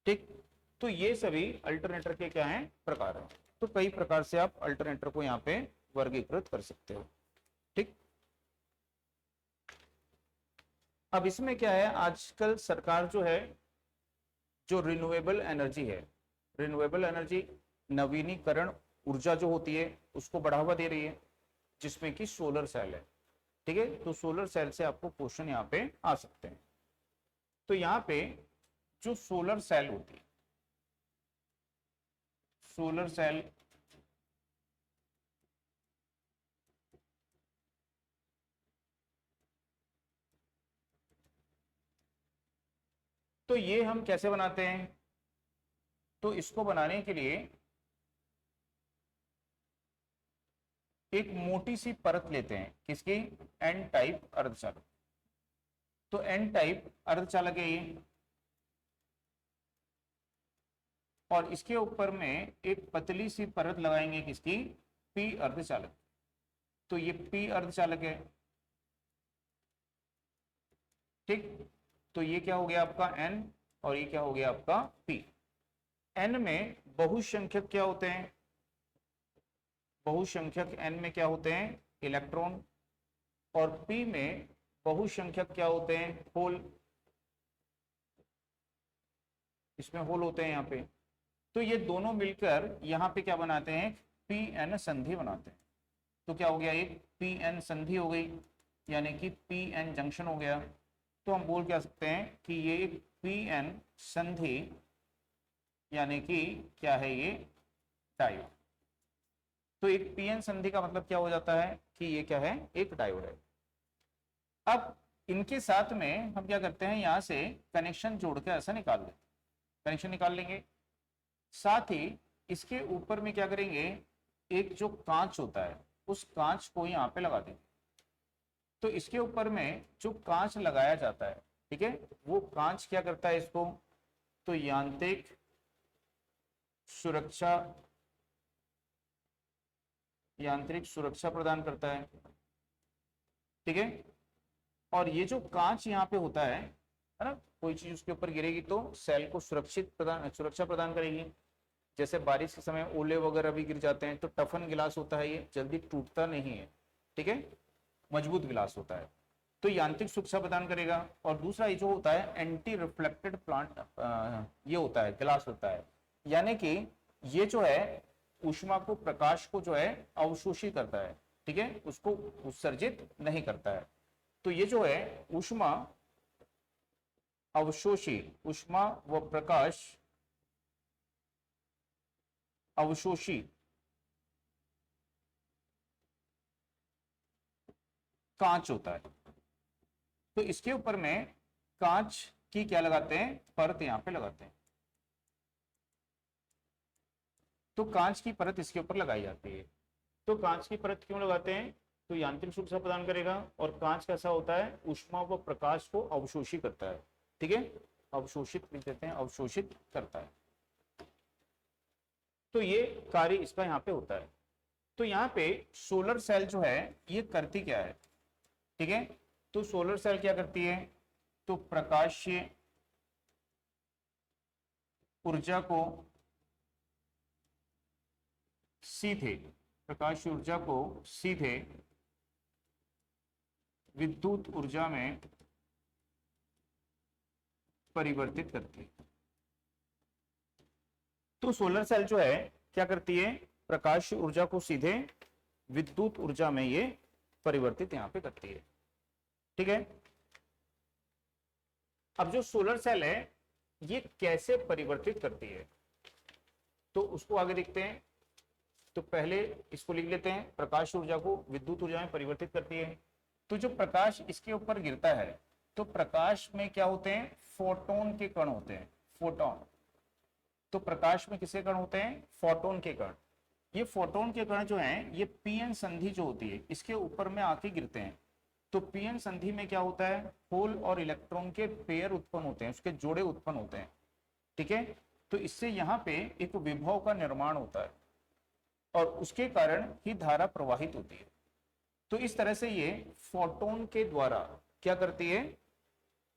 Speaker 1: ठीक। तो ये सभी अल्टरनेटर के क्या हैं, प्रकार हैं। तो कई प्रकार से आप अल्टरनेटर को यहाँ पे वर्गीकृत कर सकते हो, ठीक। अब इसमें क्या है, आजकल सरकार जो है, जो रिन्यूएबल एनर्जी है, रिन्यूएबल एनर्जी नवीनीकरण ऊर्जा जो होती है उसको बढ़ावा दे रही है, जिसमें कि सोलर सेल है, ठीक है। तो सोलर सेल से आपको क्वेश्चन यहाँ पे आ सकते हैं। तो यहाँ पे जो सोलर सेल होती है, सोलर सेल तो ये हम कैसे बनाते हैं, तो इसको बनाने के लिए एक मोटी सी परत लेते हैं, किसकी, एन टाइप अर्धचालक। तो एन टाइप अर्धचालक है ये, और इसके ऊपर में एक पतली सी परत लगाएंगे, किसकी, पी अर्धचालक। तो ये पी अर्धचालक है, ठीक। तो ये क्या हो गया आपका एन, और ये क्या हो गया आपका पी। एन में बहुसंख्यक क्या होते हैं, बहुसंख्यक एन में क्या होते हैं, इलेक्ट्रॉन, और पी में बहुसंख्यक क्या होते हैं, होल। इसमें होल होते हैं यहाँ पे। तो ये दोनों मिलकर यहाँ पे क्या बनाते हैं, पी एन संधि बनाते हैं। तो क्या हो गया, एक पी एन संधि हो गई, यानी कि पी एन जंक्शन हो गया। तो हम बोल क्या सकते हैं कि ये एक पी एन संधि, यानी कि क्या है ये, डायोड। तो एक पी एन संधि का मतलब क्या हो जाता है कि ये क्या है, एक डायोड है। अब इनके साथ में हम क्या करते हैं, यहां से कनेक्शन जोड़ के ऐसा निकाल लेंगे, कनेक्शन निकाल लेंगे। साथ ही इसके ऊपर में क्या करेंगे, एक जो कांच होता है उस कांच को यहाँ पे लगा देंगे। तो इसके ऊपर में जो कांच लगाया जाता है, ठीक है, वो कांच क्या करता है इसको, तो यांत्रिक सुरक्षा, यांत्रिक सुरक्षा प्रदान करता है, ठीक है। और ये जो कांच यहाँ पे होता है ना, कोई चीज उसके ऊपर गिरेगी तो सेल को सुरक्षा प्रदान करेगी। जैसे बारिश के समय ओले वगैरह भी गिर जाते हैं, तो टफन गिलास होता है, ये जल्दी टूटता नहीं है, ठीक है, मजबूत गिलास होता है। तो यांत्रिक सुरक्षा प्रदान करेगा। और दूसरा ये जो होता है एंटी रिफ्लेक्टेड प्लांट, ये होता है, गिलास होता है, यानी कि ये जो है ऊष्मा को, प्रकाश को जो है अवशोषित करता है, ठीक है, उसको उत्सर्जित नहीं करता है। तो ये जो है ऊष्मा अवशोषी, ऊष्मा व प्रकाश अवशोषी कांच होता है। तो इसके ऊपर में कांच की क्या लगाते हैं, परत यहां पे लगाते हैं। तो कांच की परत इसके ऊपर लगाई जाती है। तो कांच की परत क्यों लगाते हैं, तो यांत्रिक सुरक्षा प्रदान करेगा। और कांच कैसा होता है, ऊष्मा व प्रकाश को अवशोषित करता है, ठीक है, अवशोषित लिख देते हैं, अवशोषित करता है। तो ये कार्य इसका यहाँ पे होता है। तो यहाँ पे सोलर सेल जो है ये करती क्या है, ठीक है। तो सोलर सेल क्या करती है, तो प्रकाशीय ऊर्जा को सीधे, प्रकाश ऊर्जा को सीधे विद्युत ऊर्जा में परिवर्तित करती है। तो सोलर सेल जो है क्या करती है, प्रकाश ऊर्जा को सीधे विद्युत ऊर्जा में ये परिवर्तित यहां पे करती है, ठीक है। अब जो सोलर सेल है ये कैसे परिवर्तित करती है, तो उसको आगे देखते हैं। तो पहले इसको लिख लेते हैं, प्रकाश ऊर्जा को विद्युत ऊर्जा में परिवर्तित करती है। तो जो प्रकाश इसके ऊपर गिरता है, तो प्रकाश में क्या होते हैं, फोटोन के कण होते हैं, फोटोन। तो प्रकाश में किसके कण होते हैं, फोटोन के कण। ये फोटोन के कण जो हैं ये पीएन संधि जो होती है इसके ऊपर में आके गिरते हैं। तो पीएन संधि में क्या होता है, होल और इलेक्ट्रॉन के पेयर उत्पन्न होते हैं, उसके जोड़े उत्पन्न होते हैं, ठीक है। तो इससे यहाँ पे एक विभव का निर्माण होता है, और उसके कारण ही धारा प्रवाहित होती है। तो इस तरह से ये फोटोन के द्वारा क्या करती है,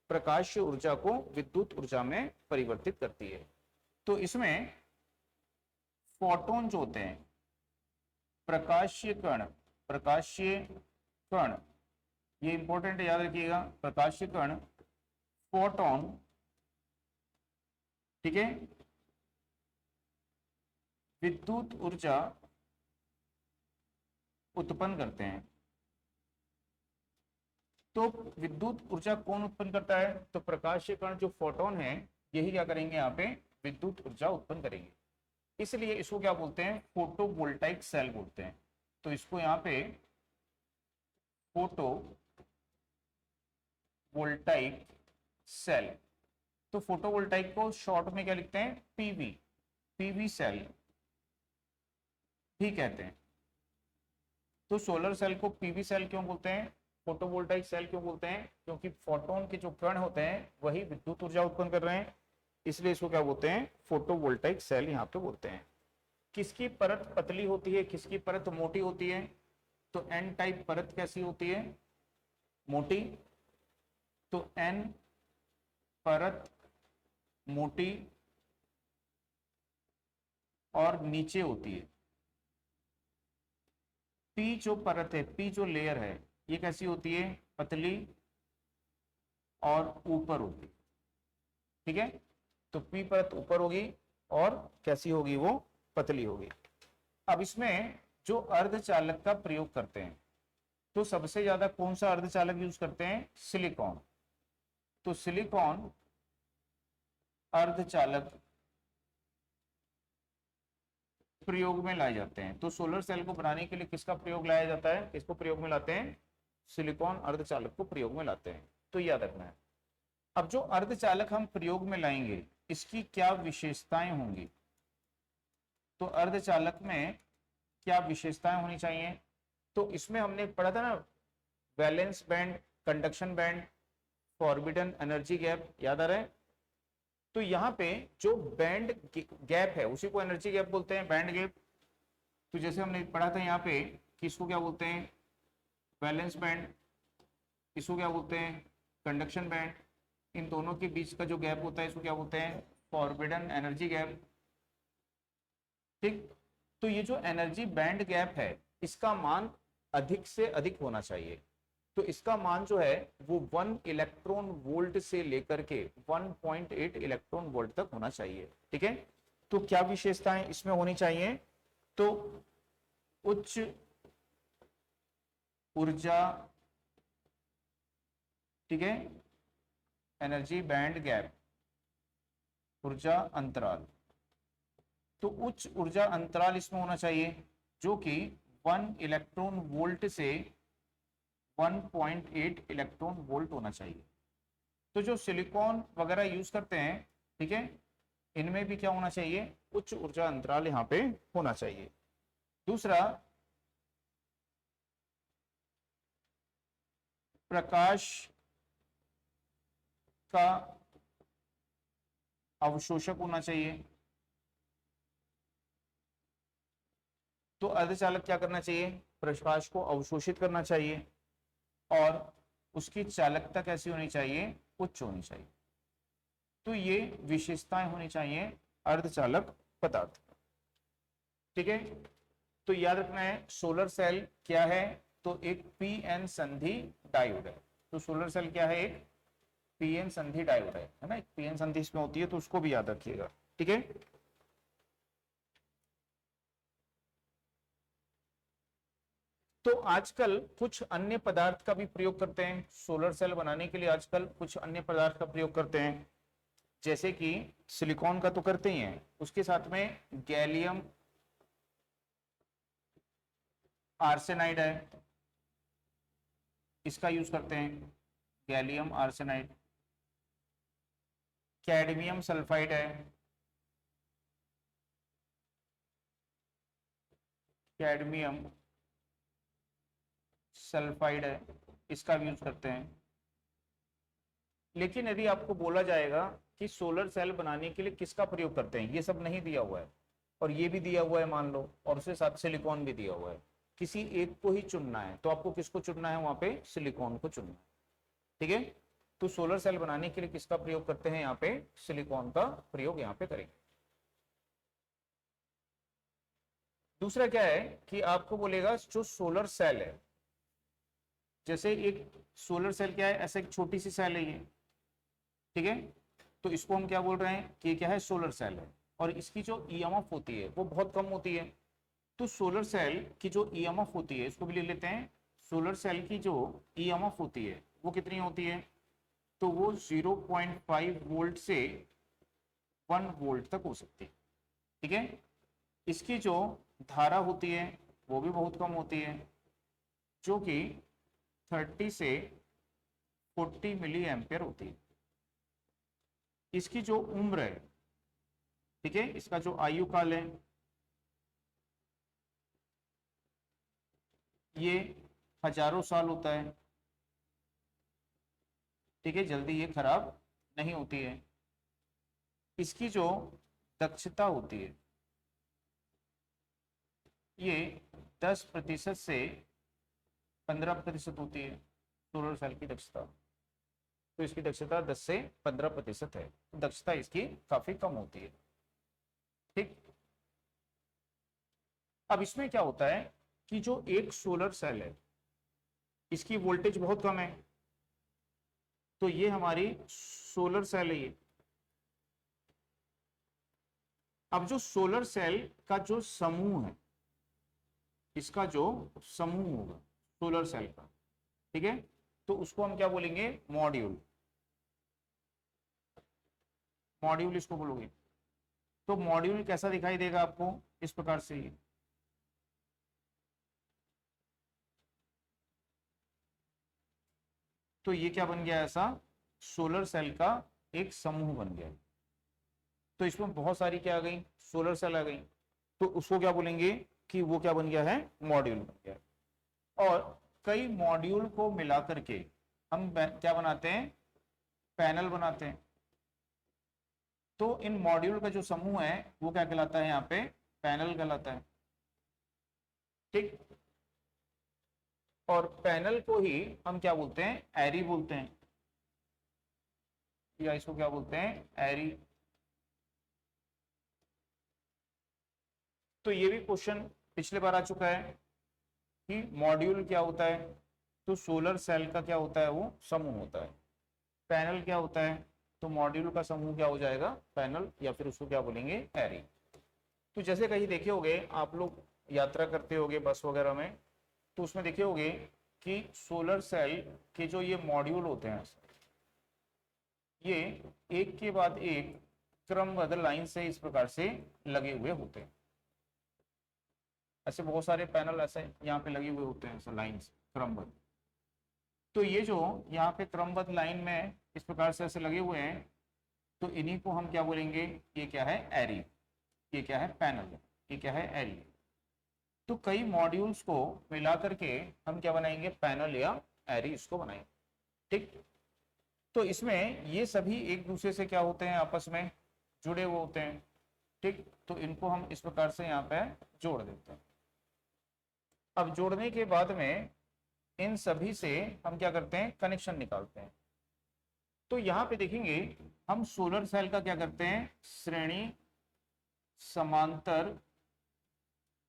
Speaker 1: प्रकाशीय ऊर्जा को विद्युत ऊर्जा में परिवर्तित करती है। तो इसमें फोटोन जो होते हैं, प्रकाशीय कण, प्रकाशीय कण, ये इंपॉर्टेंट याद रखिएगा, प्रकाशीय कण फोटोन, ठीक है, विद्युत ऊर्जा उत्पन्न करते हैं। तो विद्युत ऊर्जा कौन उत्पन्न करता है, तो प्रकाशीय कण जो फोटोन है यही क्या करेंगे, यहाँ पे विद्युत ऊर्जा उत्पन्न करेंगे। इसलिए इसको क्या बोलते हैं, फोटोवोल्टाइक सेल बोलते हैं। तो इसको यहाँ पे फोटोवोल्टाइक सेल, तो फोटोवोल्टाइक को शॉर्ट में क्या लिखते हैं, पीवी, पीवी सेल भी कहते हैं। तो सोलर सेल को पीवी सेल क्यों बोलते हैं, फोटोवोल्टाइक सेल क्यों बोलते हैं, क्योंकि फोटोन के जो कण होते हैं वही विद्युत ऊर्जा उत्पन्न कर रहे हैं, इसलिए इसको क्या बोलते हैं, फोटोवोल्टाइक सेल यहाँ पे बोलते हैं। किसकी परत पतली होती है, किसकी परत मोटी होती है, तो एन टाइप परत कैसी होती है, मोटी। तो एन परत मोटी और नीचे होती है। पी जो परत है, पी जो लेयर है, ये कैसी होती है, पतली और ऊपर होगी, ठीक है। तो पी परत ऊपर होगी और कैसी होगी, वो पतली होगी। अब इसमें जो अर्धचालक का प्रयोग करते हैं, तो सबसे ज्यादा कौन सा अर्धचालक यूज करते हैं, सिलिकॉन। तो सिलिकॉन अर्धचालक प्रयोग में लाए जाते हैं। तो सोलर सेल को बनाने के लिए किसका प्रयोग लाया जाता है, किसको प्रयोग में लाते हैं, सिलिकॉन अर्धचालक को प्रयोग में लाते हैं। तो याद रखना है। अब जो अर्धचालक हम प्रयोग में लाएंगे इसकी क्या विशेषताएं होंगी, तो अर्धचालक में क्या विशेषताएं होनी चाहिए, तो इसमें हमने पढ़ा था ना, valence band, conduction band, forbidden energy gap, याद आ रहा है। तो यहाँ पे जो बैंड गैप है उसी को एनर्जी गैप बोलते हैं, बैंड गैप। तो जैसे हमने पढ़ा था यहाँ पे कि इसको क्या बोलते हैं, वैलेंस बैंड, इसको क्या बोलते हैं, कंडक्शन बैंड। इन दोनों के बीच का जो गैप होता है इसको क्या बोलते हैं, फॉरबिडन एनर्जी गैप, ठीक। तो ये जो एनर्जी बैंड गैप है इसका मान अधिक से अधिक होना चाहिए। तो इसका मान जो है वो 1 इलेक्ट्रॉन वोल्ट से लेकर के 1.8 इलेक्ट्रॉन वोल्ट तक होना चाहिए, ठीक है। तो क्या विशेषताएं इसमें होनी चाहिए, तो उच्च ऊर्जा, ठीक है, एनर्जी बैंड गैप, ऊर्जा अंतराल। तो उच्च ऊर्जा अंतराल इसमें होना चाहिए जो कि 1 इलेक्ट्रॉन वोल्ट से 1.8 इलेक्ट्रॉन वोल्ट होना चाहिए। तो जो सिलिकॉन वगैरह यूज करते हैं, ठीक है, इनमें भी क्या होना चाहिए, उच्च ऊर्जा अंतराल यहाँ पे होना चाहिए। दूसरा, प्रकाश का अवशोषक होना चाहिए। तो अर्धचालक क्या करना चाहिए, प्रकाश को अवशोषित करना चाहिए और उसकी चालकता कैसी होनी चाहिए, उच्च होनी चाहिए। तो ये विशेषताएं होनी चाहिए अर्धचालक पदार्थ, ठीक है। तो याद रखना है सोलर सेल क्या है, तो एक पी एन संधि डायोड है। तो सोलर सेल क्या है, एक पी एन संधि डायोड है ना, एक पी एन संधि इसमें होती है, तो उसको भी याद रखिएगा, ठीक है। तो आजकल कुछ अन्य पदार्थ का भी प्रयोग करते हैं सोलर सेल बनाने के लिए, आजकल कुछ अन्य पदार्थ का प्रयोग करते हैं, जैसे कि सिलिकॉन का तो करते ही हैं, उसके साथ में गैलियम आर्सेनाइड है, इसका यूज करते हैं, गैलियम आर्सेनाइड। कैडमियम सल्फाइड है, कैडमियम सल्फाइड है, इसका भी यूज करते हैं। लेकिन यदि आपको बोला जाएगा कि सोलर सेल बनाने के लिए किसका प्रयोग करते हैं, ये सब नहीं दिया हुआ है, और ये भी दिया हुआ है मान लो, और उसके साथ सिलिकॉन भी दिया हुआ है, किसी एक को ही चुनना है, तो आपको किसको चुनना है, वहां पे सिलिकॉन को चुनना है। ठीक है, तो सोलर सेल बनाने के लिए किसका प्रयोग करते हैं, यहाँ पे सिलिकॉन का प्रयोग यहाँ पे करेंगे। दूसरा क्या है कि आपको बोलेगा जो सोलर सेल है, जैसे एक सोलर सेल क्या है, ऐसे एक छोटी सी सेल है ये, ठीक है, तो इसको हम क्या बोल रहे हैं कि क्या है, सोलर सेल है, और इसकी जो ईएमएफ होती है वो बहुत कम होती है। तो सोलर सेल की जो ईएमएफ होती है, इसको भी ले लेते हैं, सोलर सेल की जो ईएमएफ होती है वो कितनी होती है, तो वो 0.5 वोल्ट से 1 वोल्ट तक हो सकती है। ठीक है, इसकी जो धारा होती है वो भी बहुत कम होती है, जो कि 30 से 40 मिली एम्पियर होती है। इसकी जो उम्र है, ठीक है, इसका जो आयु काल है, ये हजारों साल होता है। ठीक है, जल्दी ये खराब नहीं होती है। इसकी जो दक्षता होती है, ये 10% से 15% होती है, सोलर सेल की दक्षता। तो इसकी दक्षता 10 से 15% है, दक्षता इसकी काफी कम होती है। ठीक, अब इसमें क्या होता है कि जो एक सोलर सेल है, इसकी वोल्टेज बहुत कम है, तो ये हमारी सोलर सेल है ये। अब जो सोलर सेल का जो समूह है, इसका जो समूह होगा सोलर सेल का, ठीक है, तो उसको हम क्या बोलेंगे, मॉड्यूल। मॉड्यूल इसको बोलोगे। तो मॉड्यूल कैसा दिखाई देगा आपको, इस प्रकार से ये, तो ये क्या बन गया, ऐसा सोलर सेल का एक समूह बन गया। तो इसमें बहुत सारी क्या आ गई, सोलर सेल आ गई, तो उसको क्या बोलेंगे कि वो क्या बन गया है, मॉड्यूल बन गया। और कई मॉड्यूल को मिला करके हम क्या बनाते हैं, पैनल बनाते हैं। तो इन मॉड्यूल का जो समूह है वो क्या कहलाता है, यहाँ पे पैनल कहलाता है। ठीक, और पैनल को ही हम क्या बोलते हैं, एरी बोलते हैं, या इसको क्या बोलते हैं, एरी। तो ये भी क्वेश्चन पिछले बार आ चुका है कि मॉड्यूल क्या होता है, तो सोलर सेल का क्या होता है, वो समूह होता है। पैनल क्या होता है, तो मॉड्यूल का समूह क्या हो जाएगा, पैनल, या फिर उसको क्या बोलेंगे, एरी। तो जैसे कहीं देखे होगे आप लोग, यात्रा करते होगे बस वगैरह में, तो उसमें देखे होगे कि सोलर सेल के जो ये मॉड्यूल होते हैं, ये एक के बाद एक क्रमबद्ध लाइन से इस प्रकार से लगे हुए होते हैं। ऐसे बहुत सारे पैनल ऐसे यहाँ पे लगे हुए होते हैं, ऐसे लाइन से क्रमबद्ध। तो ये जो यहाँ पे क्रमबद्ध लाइन में इस प्रकार से ऐसे लगे हुए हैं, तो इन्हीं को हम क्या बोलेंगे, ये क्या है, एरी। ये क्या है, पैनल। ये क्या है, एरी। तो कई मॉड्यूल्स को मिला करके हम क्या बनाएंगे, पैनल या एरी इसको बनाएंगे। ठीक, तो इसमें ये सभी एक दूसरे से क्या होते हैं, आपस में जुड़े हुए होते हैं। ठीक, तो इनको हम इस प्रकार से यहाँ पे जोड़ देते हैं। अब जोड़ने के बाद में इन सभी से हम क्या करते हैं, कनेक्शन निकालते हैं। तो यहाँ पे देखेंगे हम सोलर सेल का क्या करते हैं, श्रेणी समांतर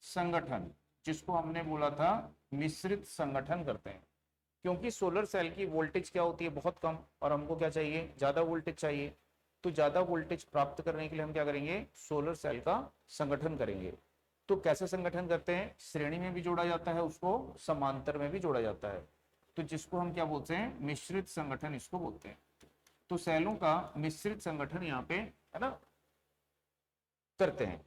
Speaker 1: संगठन, जिसको हमने बोला था मिश्रित संगठन करते हैं। क्योंकि सोलर सेल की वोल्टेज क्या होती है, बहुत कम, और हमको क्या चाहिए, ज्यादा वोल्टेज चाहिए। तो ज्यादा वोल्टेज प्राप्त करने के लिए हम क्या करेंगे, सोलर सेल का संगठन करेंगे। तो कैसे संगठन करते हैं, श्रेणी में भी जोड़ा जाता है उसको, समांतर में भी जोड़ा जाता है। तो जिसको हम क्या बोलते हैं, मिश्रित संगठन इसको बोलते हैं। तो सेलों का मिश्रित संगठन यहाँ पे है ना करते हैं।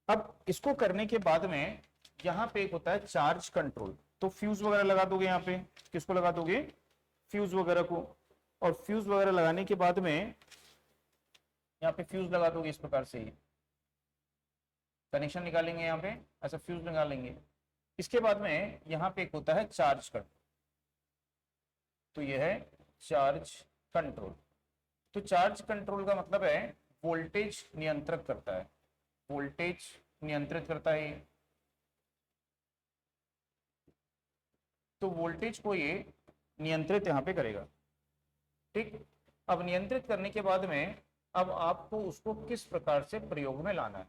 Speaker 1: अब इसको करने के बाद में यहाँ पे एक होता है चार्ज कंट्रोल। तो फ्यूज वगैरह लगा दोगे यहाँ पे, किसको लगा दोगे, फ्यूज वगैरह को। और फ्यूज वगैरह लगाने के बाद में यहाँ पे फ्यूज लगा दोगे इस प्रकार से, कनेक्शन निकालेंगे यहाँ पे, ऐसा फ्यूज निकालेंगे। इसके बाद में यहाँ पे एक होता है चार्ज कंट्रोल। तो यह है चार्ज कंट्रोल। तो चार्ज कंट्रोल का मतलब है वोल्टेज नियंत्रक करता है। वोल्टेज नियंत्रित करता है ये। तो वोल्टेज को ये नियंत्रित यहाँ पे करेगा। ठीक, अब नियंत्रित करने के बाद में अब आपको उसको किस प्रकार से प्रयोग में लाना है।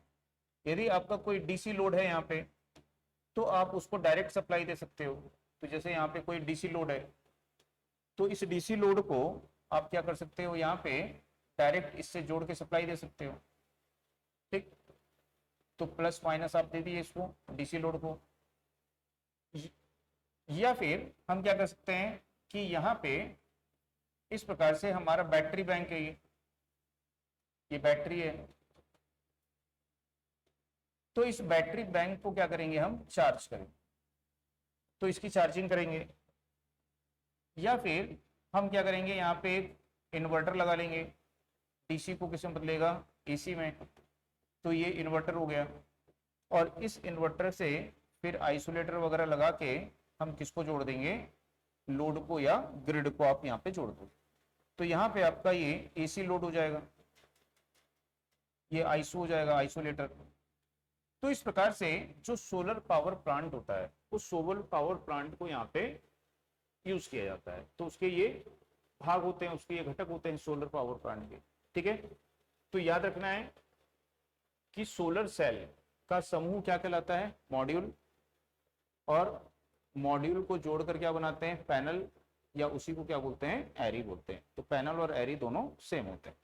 Speaker 1: यदि आपका कोई डीसी लोड है यहाँ पे तो आप उसको डायरेक्ट सप्लाई दे सकते हो। तो जैसे यहाँ पे कोई डीसी लोड है तो इस डीसी लोड को आप क्या कर सकते हो, यहाँ पे डायरेक्ट इससे जोड़ के सप्लाई दे सकते हो। ठीक, तो प्लस माइनस आप दे दिए इसको डीसी लोड को। या फिर हम क्या कर सकते हैं कि यहाँ पे इस प्रकार से हमारा बैटरी बैंक है, ये बैटरी है, तो इस बैटरी बैंक को क्या करेंगे हम, चार्ज करेंगे, तो इसकी चार्जिंग करेंगे। या फिर हम क्या करेंगे, यहाँ पे एक इन्वर्टर लगा लेंगे, डीसी को किसमें बदलेगा, एसी में, तो ये इन्वर्टर हो गया। और इस इन्वर्टर से फिर आइसोलेटर वगैरह लगा के हम किसको जोड़ देंगे, लोड को या ग्रिड को आप यहाँ पे जोड़ दो। तो यहाँ पे आपका ये एसी लोड हो जाएगा, ये आइसो हो जाएगा, आइसोलेटर। तो इस प्रकार से जो सोलर पावर प्लांट होता है उस सोलर पावर प्लांट को यहाँ पे यूज किया जाता है। तो उसके ये भाग होते हैं, उसके ये घटक होते हैं सोलर पावर प्लांट के। ठीक है, तो याद रखना है कि सोलर सेल का समूह क्या कहलाता है, मॉड्यूल, और मॉड्यूल को जोड़कर क्या बनाते हैं, पैनल, या उसी को क्या बोलते हैं, एरी बोलते हैं। तो पैनल और एरी दोनों सेम होते हैं।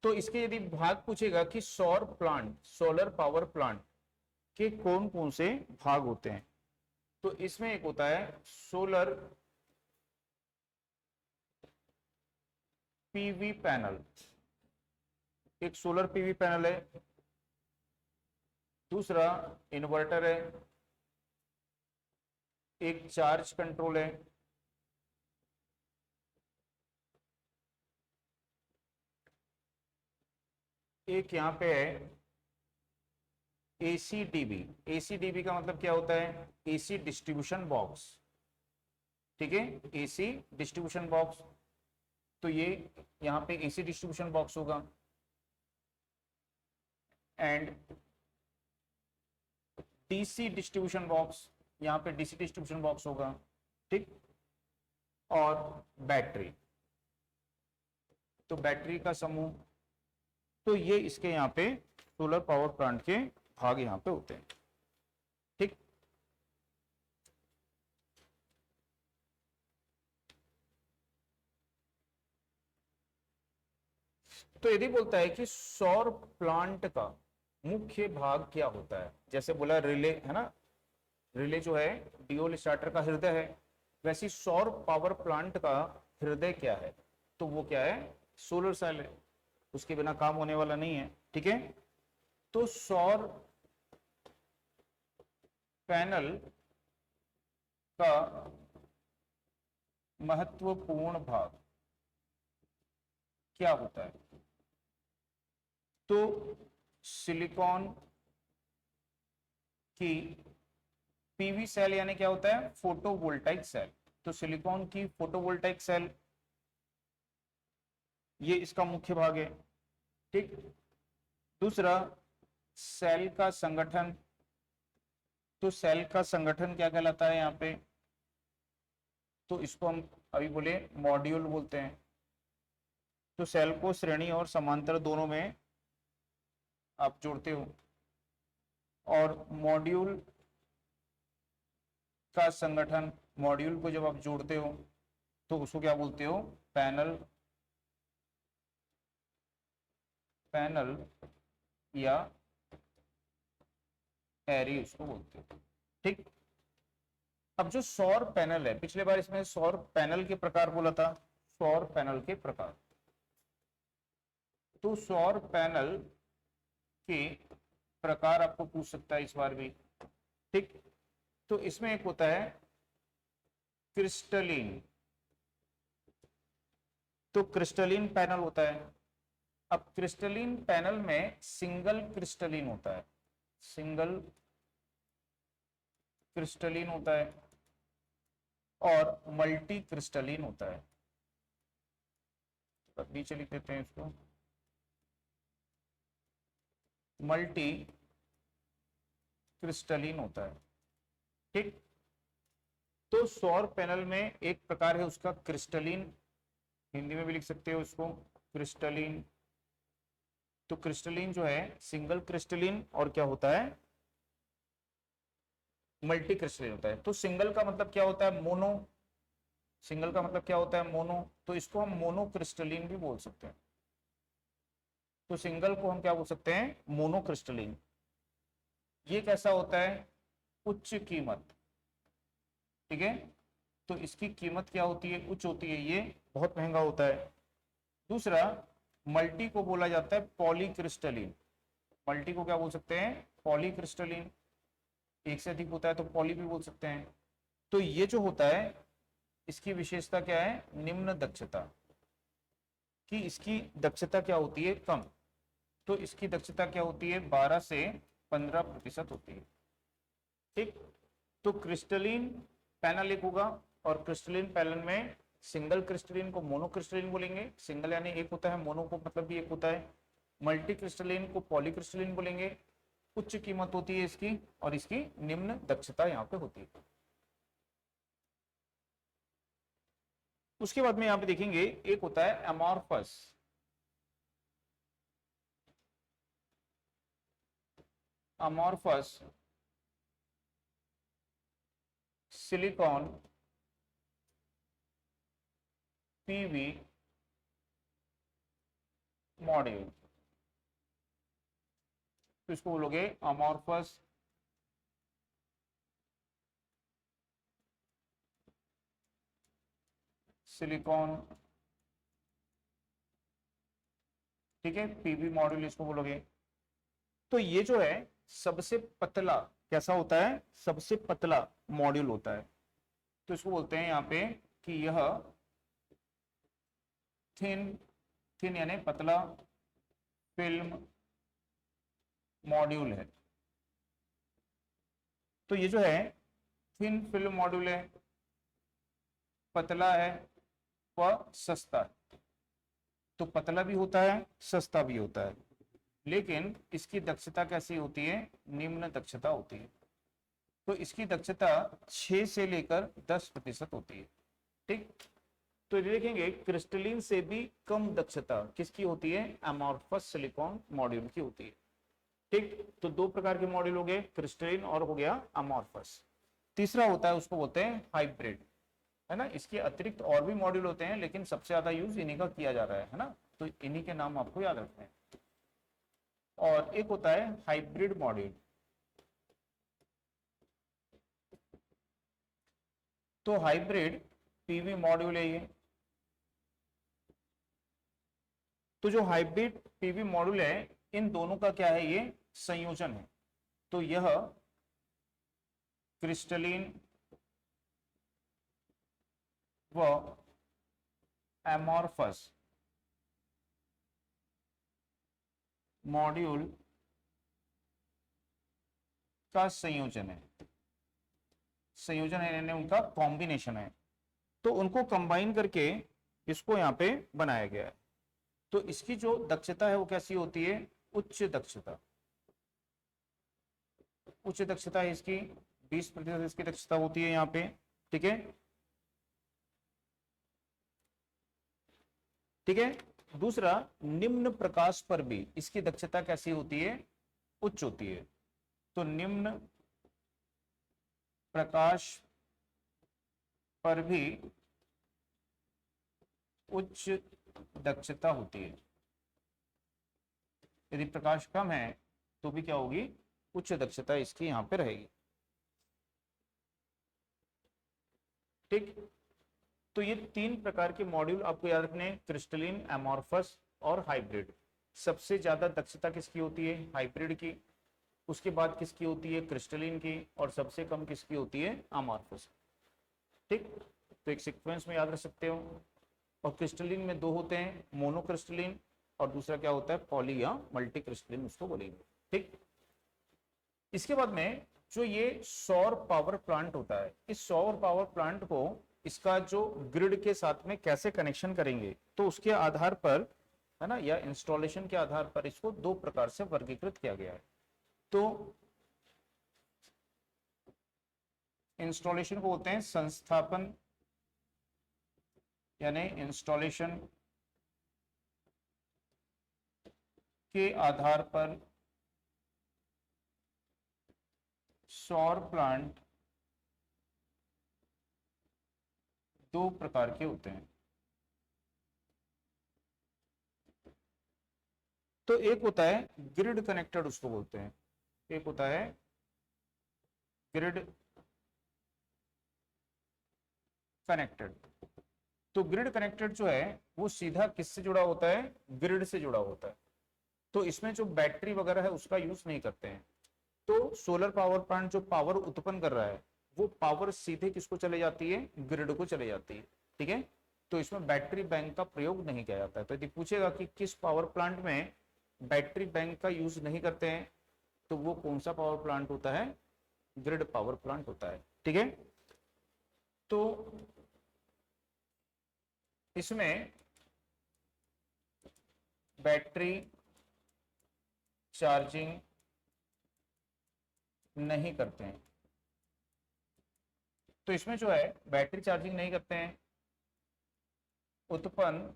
Speaker 1: तो इसके यदि भाग पूछेगा कि सौर प्लांट, सोलर पावर प्लांट के कौन कौन से भाग होते हैं, तो इसमें एक होता है सोलर पीवी पैनल, एक सोलर पीवी पैनल है। दूसरा इन्वर्टर है, एक चार्ज कंट्रोल है, एक यहां पे है एसीडीबी। एसीडीबी का मतलब क्या होता है, एसी डिस्ट्रीब्यूशन बॉक्स। ठीक है, एसी डिस्ट्रीब्यूशन बॉक्स, तो ये यहाँ पे एसी डिस्ट्रीब्यूशन बॉक्स होगा। एंड डीसी डिस्ट्रीब्यूशन बॉक्स, यहाँ पे डीसी डिस्ट्रीब्यूशन बॉक्स होगा। ठीक, और बैटरी, तो बैटरी का समूह। तो ये इसके यहाँ पे सोलर पावर प्लांट के भाग यहाँ पे होते हैं। ठीक, तो यदि बोलता है कि सौर प्लांट का मुख्य भाग क्या होता है, जैसे बोला रिले है ना, रिले जो है डियोल स्टार्टर का हृदय है, वैसे सौर पावर प्लांट का हृदय क्या है, तो वो क्या है, सोलर सेल है, उसके बिना काम होने वाला नहीं है। ठीक है, तो सौर पैनल का महत्वपूर्ण भाग क्या होता है, तो सिलिकॉन की पीवी सेल, यानी क्या होता है, फोटोवोल्टाइक सेल। तो सिलिकॉन की फोटोवोल्टाइक सेल, ये इसका मुख्य भाग है। ठीक, दूसरा सेल का संगठन, तो सेल का संगठन क्या कहलाता है यहाँ पे, तो इसको हम अभी बोले मॉड्यूल बोलते हैं। तो सेल को श्रेणी और समांतर दोनों में आप जोड़ते हो, और मॉड्यूल का संगठन, मॉड्यूल को जब आप जोड़ते हो तो उसको क्या बोलते हो, पैनल, पैनल या एरी उसको बोलते हो। ठीक, अब जो सौर पैनल है, पिछले बार इसमें सौर पैनल के प्रकार बोला था, सौर पैनल के प्रकार, तो सौर पैनल के प्रकार आपको पूछ सकता है इस बार भी। ठीक, तो इसमें एक होता है क्रिस्टलीन, तो क्रिस्टलीन पैनल होता है। अब क्रिस्टलीन पैनल में सिंगल क्रिस्टलीन होता है, सिंगल क्रिस्टलीन होता है, और मल्टी क्रिस्टलीन होता है। नीचे लिख देते हैं इसको, मल्टी क्रिस्टलिन होता है। ठीक, तो सौर पैनल में एक प्रकार है उसका क्रिस्टलिन, हिंदी में भी लिख सकते हो इसको क्रिस्टलिन। तो क्रिस्टलिन जो है सिंगल क्रिस्टलिन और क्या होता है, मल्टी क्रिस्टलिन होता है। तो सिंगल का मतलब क्या होता है, मोनो। सिंगल का मतलब क्या होता है, मोनो। तो इसको हम मोनो क्रिस्टलिन भी बोल सकते हैं। तो सिंगल को हम क्या बोल सकते हैं, मोनो क्रिस्टलिन। ये कैसा होता है, उच्च कीमत। ठीक है, तो इसकी कीमत क्या होती है, उच्च होती है, ये बहुत महंगा होता है। दूसरा, मल्टी को बोला जाता है पॉलीक्रिस्टलिन। मल्टी को क्या बोल सकते हैं, पॉलीक्रिस्टलिन। एक से अधिक होता है तो पॉली भी बोल सकते हैं। तो ये जो होता है इसकी विशेषता क्या है, निम्न दक्षता, कि इसकी दक्षता क्या होती है, कम। तो इसकी दक्षता क्या होती है, 12 से 15% होती है। ठीक, तो क्रिस्टलिन पैनल एक होगा, और क्रिस्टलिन पैनल में सिंगल क्रिस्टलिन को मोनो क्रिस्टलिन बोलेंगे, सिंगल यानी एक होता है, मोनो को मतलब भी एक होता है। मल्टी क्रिस्टलिन को पॉलीक्रिस्टलिन बोलेंगे। उच्च कीमत होती है इसकी, और इसकी निम्न दक्षता यहाँ पे होती है। उसके बाद में यहाँ पे देखेंगे एक होता है amorphous. Amorphous silicon PV module. तो इसको बोलोगे अमॉर्फस सिलिकॉन, ठीक है, पीवी मॉड्यूल इसको बोलोगे। तो ये जो है सबसे पतला कैसा होता है, सबसे पतला मॉड्यूल होता है। तो इसको बोलते हैं यहाँ पे कि यह थिन, थिन यानी पतला फिल्म मॉड्यूल है। तो ये जो है थिन फिल्म मॉड्यूल है, पतला है, वह सस्ता है। तो पतला भी होता है, सस्ता भी होता है, लेकिन इसकी दक्षता कैसी होती है, निम्न दक्षता होती है। तो इसकी दक्षता 6 से लेकर 10% होती है। ठीक, तो देखेंगे क्रिस्टलिन से भी कम दक्षता किसकी होती है, अमॉर्फस सिलिकॉन मॉड्यूल की होती है। ठीक, तो दो प्रकार के मॉड्यूल हो गए, क्रिस्टलिन और हो गया अमॉर्फस। तीसरा होता है उसको बोलते हैं हाइब्रिड, है ना। इसके अतिरिक्त और भी मॉड्यूल होते हैं, लेकिन सबसे ज्यादा यूज इन्हीं का किया जा रहा है ना। तो इन्हीं के नाम आपको याद रखने हैं। और एक होता है हाइब्रिड मॉड्यूल। तो हाइब्रिड पीवी मॉड्यूल है ये। तो जो हाइब्रिड पीवी मॉड्यूल है, इन दोनों का क्या है, ये संयोजन है। तो यह क्रिस्टलिन व एमॉर्फस मॉड्यूल का संयोजन है। संयोजन है यानी उनका कॉम्बिनेशन है। तो उनको कंबाइन करके इसको यहाँ पे बनाया गया है। तो इसकी जो दक्षता है वो कैसी होती है, उच्च दक्षता। उच्च दक्षता है इसकी, 20% इसकी दक्षता होती है यहाँ पे। ठीक है, ठीक है। दूसरा, निम्न प्रकाश पर भी इसकी दक्षता कैसी होती है, उच्च होती है। तो निम्न प्रकाश पर भी उच्च दक्षता होती है। यदि प्रकाश कम है तो भी क्या होगी, उच्च दक्षता इसकी यहां पे रहेगी। ठीक, तो ये तीन प्रकार के मॉड्यूल आपको याद रखने हैं, क्रिस्टलिन, एमॉर्फस और हाइब्रिड। सबसे ज्यादा दक्षता किसकी होती है, हाइब्रिड की। उसके बाद किसकी होती है, क्रिस्टलिन की। और सबसे कम किसकी होती है, अमॉर्फस। ठीक, तो एक सीक्वेंस में याद रख सकते हो। और क्रिस्टलिन में दो होते हैं, मोनो क्रिस्टलिन और दूसरा क्या होता है, पॉली या मल्टी क्रिस्टलिन उसको बोलेंगे। ठीक, इसके बाद में जो ये सौर पावर प्लांट होता है, इस सौर पावर प्लांट को इसका जो ग्रिड के साथ में कैसे कनेक्शन करेंगे, तो उसके आधार पर, है ना, या इंस्टॉलेशन के आधार पर इसको दो प्रकार से वर्गीकृत किया गया है। तो इंस्टॉलेशन को बोलते हैं संस्थापन, यानी इंस्टॉलेशन के आधार पर सौर प्लांट दो प्रकार के होते हैं। तो एक होता है ग्रिड कनेक्टेड, उसको बोलते हैं, एक होता है ग्रिड कनेक्टेड। तो ग्रिड कनेक्टेड जो है वो सीधा किससे जुड़ा होता है, ग्रिड से जुड़ा होता है। तो इसमें जो बैटरी वगैरह है उसका यूज नहीं करते हैं। तो सोलर पावर प्लांट जो पावर उत्पन्न कर रहा है वो पावर सीधे किसको चले जाती है, ग्रिड को चले जाती है। ठीक है, तो इसमें बैटरी बैंक का प्रयोग नहीं किया जाता है। तो यदि पूछेगा कि किस पावर प्लांट में बैटरी बैंक का यूज नहीं करते हैं, तो वो कौन सा पावर प्लांट होता है, ग्रिड पावर प्लांट होता है। ठीक है, तो इसमें बैटरी चार्जिंग नहीं करते हैं। तो इसमें जो है बैटरी चार्जिंग नहीं करते हैं, उत्पन्न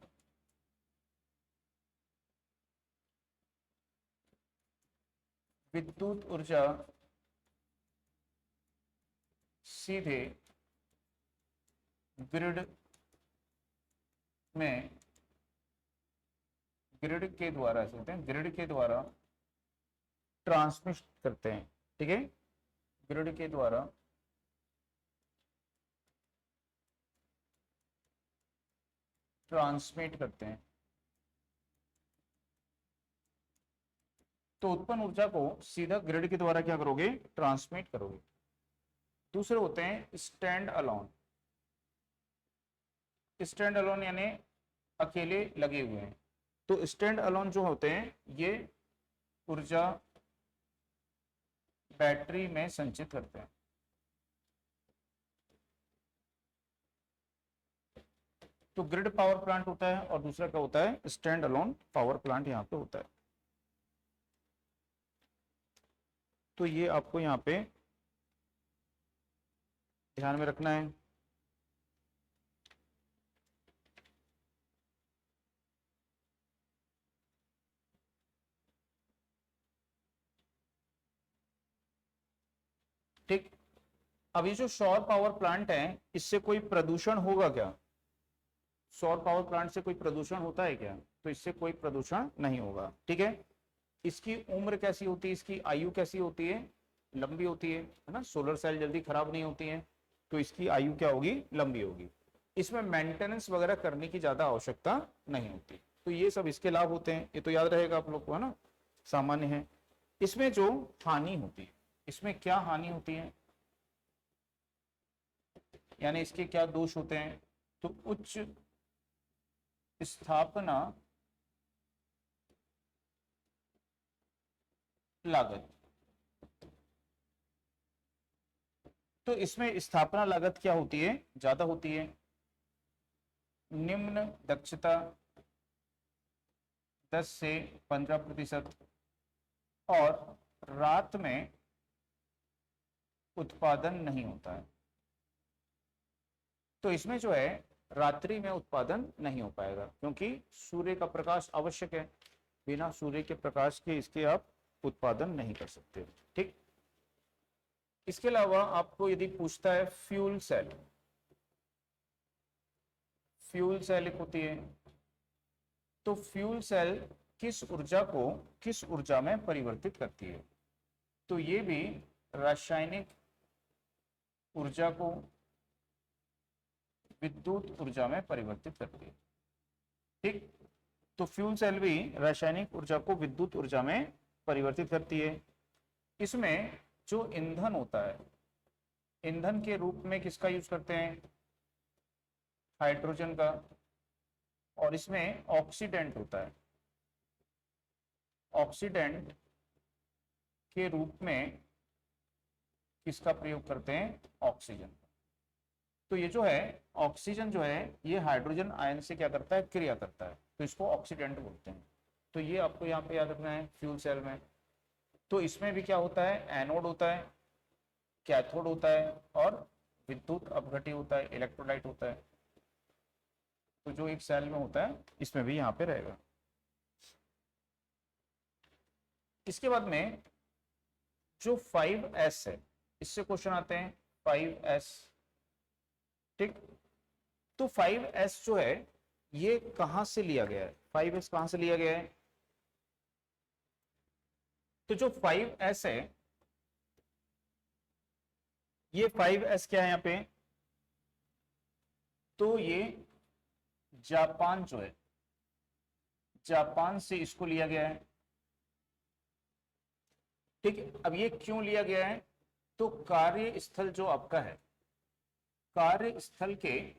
Speaker 1: विद्युत ऊर्जा सीधे ग्रिड में, ग्रिड के द्वारा, कहते हैं ग्रिड के द्वारा ट्रांसमिट करते हैं। ठीक है, ग्रिड के द्वारा ट्रांसमिट करते हैं। तो उत्पन्न ऊर्जा को सीधा ग्रिड के द्वारा क्या करोगे, ट्रांसमिट करोगे। दूसरे होते हैं स्टैंड अलोन। स्टैंड अलोन यानी अकेले लगे हुए हैं। तो स्टैंड अलोन जो होते हैं ये ऊर्जा बैटरी में संचित करते हैं। तो ग्रिड पावर प्लांट होता है और दूसरा क्या होता है, स्टैंड अलोन पावर प्लांट यहाँ पे होता है। तो ये आपको यहाँ पे ध्यान में रखना है। ठीक, अब ये जो सौर पावर प्लांट है इससे कोई प्रदूषण होगा क्या, सौर पावर प्लांट से कोई प्रदूषण होता है क्या, तो इससे कोई प्रदूषण नहीं होगा। ठीक है, इसकी उम्र कैसी होती है, इसकी आयु कैसी होती है, लंबी होती है ना, सोलर सेल जल्दी खराब नहीं होती है, तो इसकी आयु क्या होगी, लंबी होगी। इसमें मेंटेनेंस वगैरह करने की ज्यादा आवश्यकता नहीं होती। तो ये सब इसके लाभ होते हैं, ये तो याद रहेगा आप लोग को, है ना, सामान्य है। इसमें जो हानि होती है, इसमें क्या हानि होती है, यानी इसके क्या दोष होते हैं, तो उच्च स्थापना लागत। तो इसमें स्थापना लागत क्या होती है, ज्यादा होती है। निम्न दक्षता 10 से 15%, और रात में उत्पादन नहीं होता है। तो इसमें जो है रात्रि में उत्पादन नहीं हो पाएगा, क्योंकि सूर्य का प्रकाश आवश्यक है, बिना सूर्य के प्रकाश के इसके आप उत्पादन नहीं कर सकते। ठीक, इसके अलावा आपको यदि पूछता है फ्यूल सेल, फ्यूल सेल एक होती है। तो फ्यूल सेल किस ऊर्जा को किस ऊर्जा में परिवर्तित करती है, तो ये भी रासायनिक ऊर्जा को विद्युत ऊर्जा में परिवर्तित करती है। ठीक, तो फ्यूल सेल भी रासायनिक ऊर्जा को विद्युत ऊर्जा में परिवर्तित करती है। इसमें जो ईंधन होता है, ईंधन के रूप में किसका यूज करते हैं, हाइड्रोजन का, और इसमें ऑक्सीडेंट होता है, ऑक्सीडेंट के रूप में किसका प्रयोग करते हैं, ऑक्सीजन। तो ये जो है ऑक्सीजन जो है ये हाइड्रोजन आयन से क्या करता है, क्रिया करता है, तो इसको ऑक्सीडेंट बोलते हैं। तो ये आपको यहाँ पे याद रखना है फ्यूल सेल में। तो इसमें भी क्या होता है, एनोड होता है, कैथोड होता है और विद्युत अपघट्य होता है, इलेक्ट्रोलाइट होता है। तो जो एक सेल में होता है इसमें भी यहाँ पे रहेगा। इसके बाद में जो 5s है, इससे क्वेश्चन आते हैं 5s। ठीक, तो 5s जो है ये कहां से लिया गया है, 5s कहां से लिया गया है? तो जो 5s है, ये 5s क्या है यहाँ पे, तो ये जापान जो है, जापान से इसको लिया गया है। ठीक है, अब ये क्यों लिया गया है, तो कार्यस्थल जो आपका है, कार्यस्थल के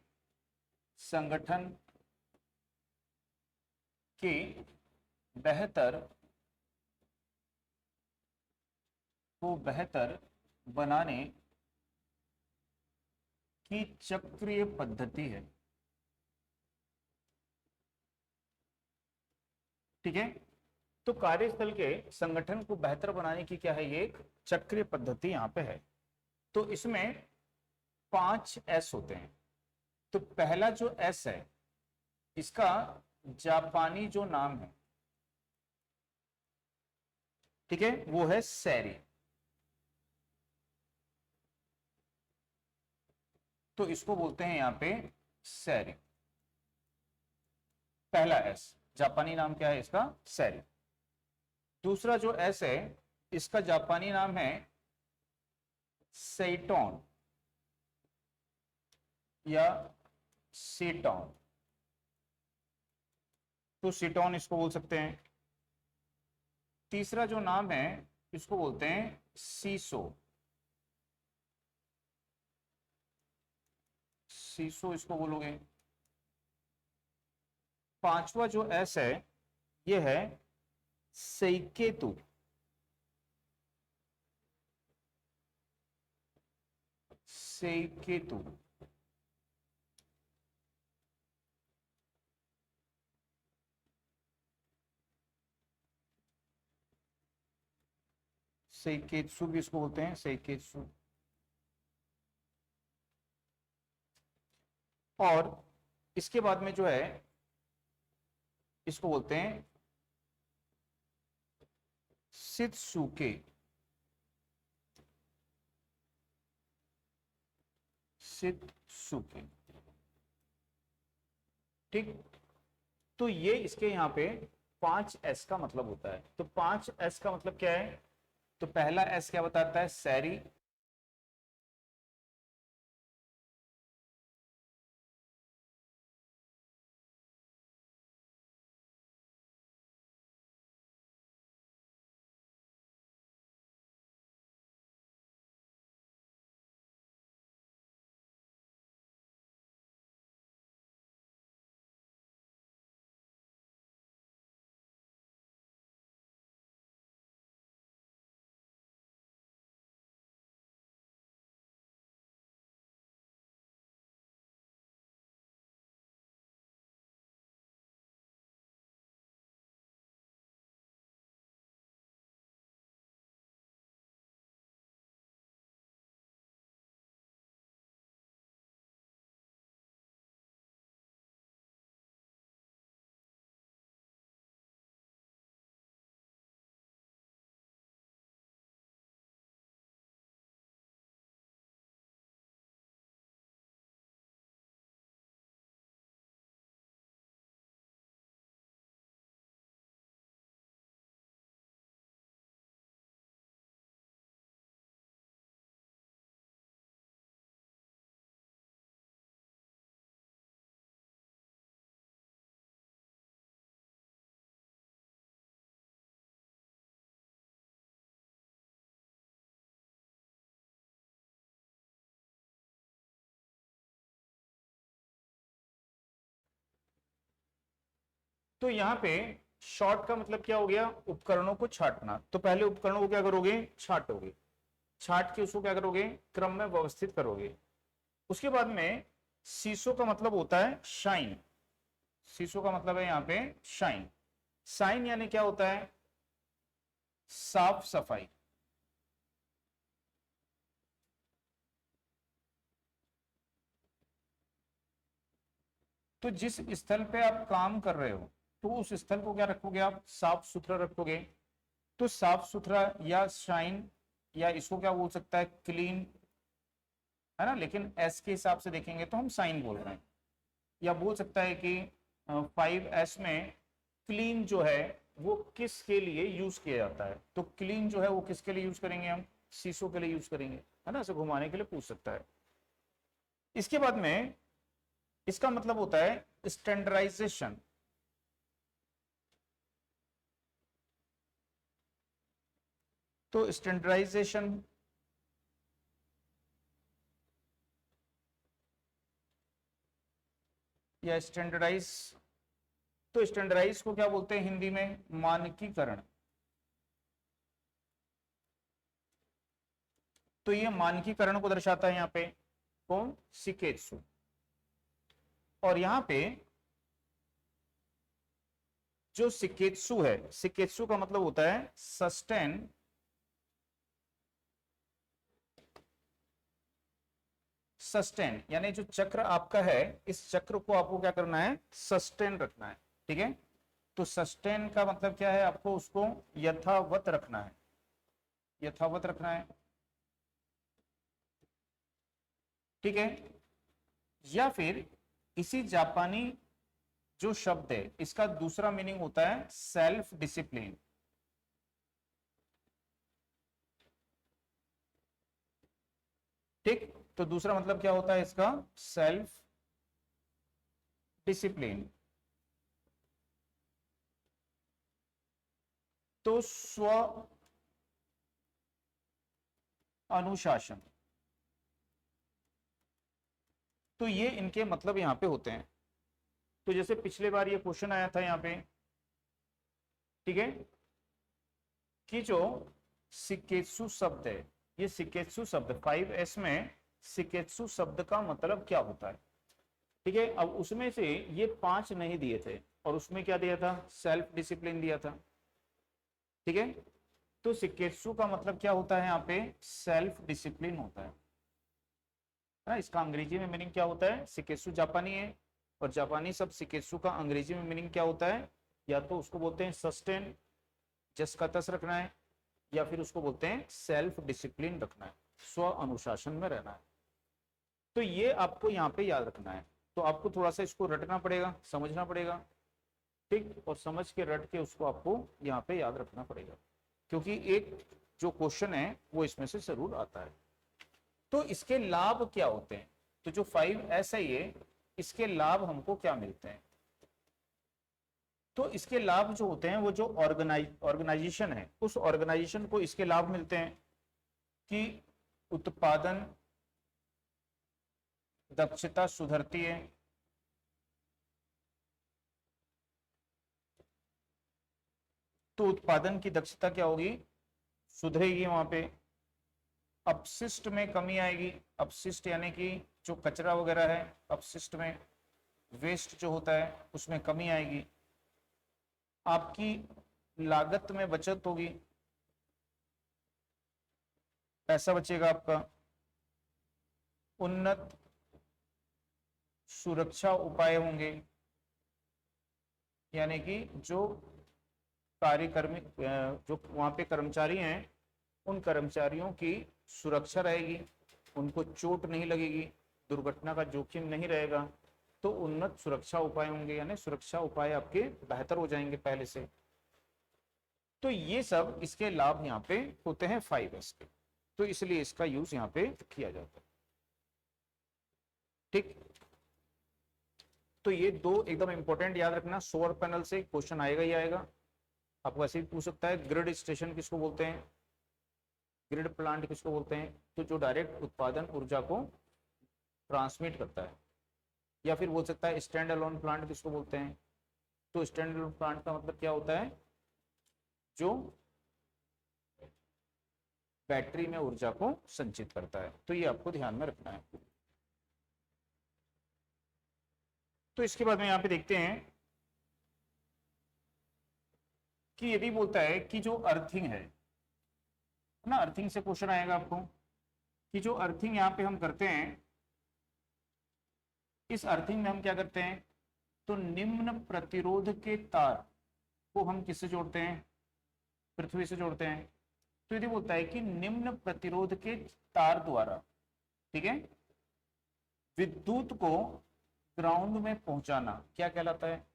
Speaker 1: संगठन के बेहतर बनाने की चक्रीय पद्धति है। ठीक है, तो कार्यस्थल के संगठन को बेहतर बनाने की क्या है, ये एक चक्रीय पद्धति यहां पे है। तो इसमें 5 एस होते हैं। तो पहला जो एस है इसका जापानी जो नाम है, ठीक है, वो है सेरी। तो इसको बोलते हैं यहां पे सेरी। पहला एस जापानी नाम क्या है इसका, सेरी। दूसरा जो एस है इसका जापानी नाम है सेटोन या सीटोन। तो सीटोन इसको बोल सकते हैं। तीसरा जो नाम है इसको बोलते हैं सीसो, सीसो इसको बोलोगे। पांचवा जो एस है ये है सेइकेतु, सेइकेतु। सेइकेत्सु भी इसको बोलते हैं, सेइकेत्सु। और इसके बाद में जो है इसको बोलते हैं शित्सुके, शित्सुके। ठीक, तो ये इसके यहाँ पे 5s का मतलब होता है। तो 5s का मतलब क्या है, तो पहला s क्या बताता है, सेरी। तो यहाँ पे शॉर्ट का मतलब क्या हो गया, उपकरणों को छांटना। तो पहले उपकरणों को क्या करोगे, छांटोगे। छांट के उसको क्या करोगे, क्रम में व्यवस्थित करोगे। उसके बाद में सीसो का मतलब होता है शाइन। सीसो का मतलब है यहाँ पे शाइन। शाइन यानी क्या होता है? साफ सफाई। तो जिस स्थल पे आप काम कर रहे हो तो उस स्थल को क्या रखोगे आप? साफ सुथरा रखोगे। तो साफ सुथरा या शाइन, या इसको क्या बोल सकता है? क्लीन, है ना। लेकिन एस के हिसाब से देखेंगे तो हम साइन बोल रहे हैं। या बोल सकता है कि 5S में क्लीन जो है वो किसके लिए यूज किया जाता है? तो क्लीन जो है वो किसके लिए यूज करेंगे हम? शीशों के लिए यूज करेंगे, है ना। ऐसे घुमाने के लिए पूछ सकता है। इसके बाद में इसका मतलब होता है स्टैंडर्डाइजेशन। तो स्टैंडर्डाइजेशन या स्टैंडर्डाइज, तो स्टैंडर्डाइज को क्या बोलते हैं हिंदी में? मानकीकरण। तो ये मानकीकरण को दर्शाता है यहाँ पे कौन? शिकेत्सु। और यहाँ पे जो शिकेत्सु है, शिकेत्सु का मतलब होता है सस्टेन सस्टेन, यानी जो चक्र आपका है इस चक्र को आपको क्या करना है? सस्टेन रखना है। ठीक है। तो सस्टेन का मतलब क्या है? आपको उसको यथावत रखना है, यथावत रखना है। ठीक है। या फिर इसी जापानी जो शब्द है इसका दूसरा मीनिंग होता है सेल्फ डिसिप्लिन। ठीक। तो दूसरा मतलब क्या होता है इसका? Self discipline. तो स्व अनुशासन। तो ये इनके मतलब यहां पे होते हैं। तो जैसे पिछले बार ये क्वेश्चन आया था यहाँ पे, ठीक है, कि जो सिकेत्सु शब्द है, ये सिकेत्सु शब्द 5S में सिकेत्सु शब्द का मतलब क्या होता है? ठीक है। अब उसमें से ये 5 नहीं दिए थे और उसमें क्या दिया था? सेल्फ डिसिप्लिन दिया था। ठीक है। तो सिकेत्सु का मतलब क्या होता है यहाँ पे? सेल्फ डिसिप्लिन होता है ना। इसका अंग्रेजी में मीनिंग क्या होता है? सिकेत्सु जापानी है और जापानी शब्द सिकेत्सु का अंग्रेजी में मीनिंग क्या होता है? या तो उसको बोलते हैं सस्टेन, जस का तस रखना है, या फिर उसको बोलते हैं सेल्फ डिसिप्लिन रखना है, स्व अनुशासन में रहना है। तो ये आपको यहाँ पे याद रखना है। तो आपको थोड़ा सा इसको रटना पड़ेगा, समझना पड़ेगा। ठीक। और समझ के रट के उसको आपको यहाँ पे याद रखना पड़ेगा, क्योंकि एक जो क्वेश्चन है वो इसमें से जरूर आता है। तो इसके लाभ क्या होते हैं? तो जो 5S है ये, इसके लाभ हमको क्या मिलते हैं? तो इसके लाभ जो होते हैं वो जो ऑर्गेनाइजेशन है उस ऑर्गेनाइजेशन को इसके लाभ मिलते हैं कि उत्पादन दक्षता सुधरती है। तो उत्पादन की दक्षता क्या होगी? सुधरेगी वहां पे। अपशिष्ट में कमी आएगी। अपशिष्ट यानी कि जो कचरा वगैरह है, अपशिष्ट में वेस्ट जो होता है उसमें कमी आएगी। आपकी लागत में बचत होगी, पैसा बचेगा आपका। उन्नत सुरक्षा उपाय होंगे, यानी कि जो कार्यकर्मी जो वहां पे कर्मचारी हैं उन कर्मचारियों की सुरक्षा रहेगी, उनको चोट नहीं लगेगी, दुर्घटना का जोखिम नहीं रहेगा। तो उन्नत सुरक्षा उपाय होंगे, यानी सुरक्षा उपाय आपके बेहतर हो जाएंगे पहले से। तो ये सब इसके लाभ यहाँ पे होते हैं 5S के। तो इसलिए इसका यूज यहाँ पे किया जाता है। ठीक। तो ये दो एकदम इंपॉर्टेंट याद रखना। सोलर पैनल से क्वेश्चन आएगा ही आएगा। आपको ऐसे भी पूछ सकता है ग्रिड स्टेशन किसको बोलते हैं, ग्रिड प्लांट किसको बोलते हैं? तो जो डायरेक्ट उत्पादन ऊर्जा को ट्रांसमिट करता है। या फिर बोल सकता है स्टैंड अलोन प्लांट किसको बोलते हैं? तो स्टैंड अलोन प्लांट का मतलब क्या होता है? जो बैटरी में ऊर्जा को संचित करता है। तो ये आपको ध्यान में रखना है। तो इसके बाद में यहाँ पे देखते हैं कि यदि बोलता है कि जो अर्थिंग है ना, अर्थिंग से क्वेश्चन आएगा आपको कि जो अर्थिंग यहाँ पे हम करते हैं, इस अर्थिंग में हम क्या करते हैं, तो निम्न प्रतिरोध के तार को हम किससे जोड़ते हैं, पृथ्वी से जोड़ते हैं। तो यदि बोलता है कि निम्न प्रतिरोध के तार द्वारा, ठीक है, विद्युत को ग्राउंड में पहुंचाना क्या कहलाता है,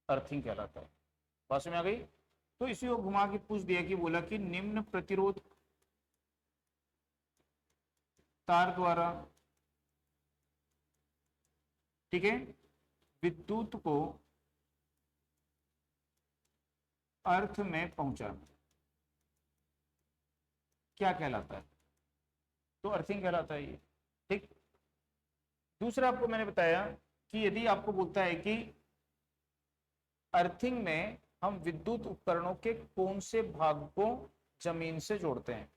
Speaker 1: अर्थिंग कहलाता है। बात समझ में आ गई। तो इसी को घुमा के पूछ दिया कि बोला कि निम्न प्रतिरोध तार द्वारा, ठीक है, विद्युत को अर्थ में पहुंचाना क्या कहलाता है, तो अर्थिंग कहलाता है ये। ठीक। दूसरा आपको मैंने बताया कि यदि आपको बोलता है कि अर्थिंग में हम विद्युत उपकरणों के कौन से भाग को जमीन से जोड़ते हैं,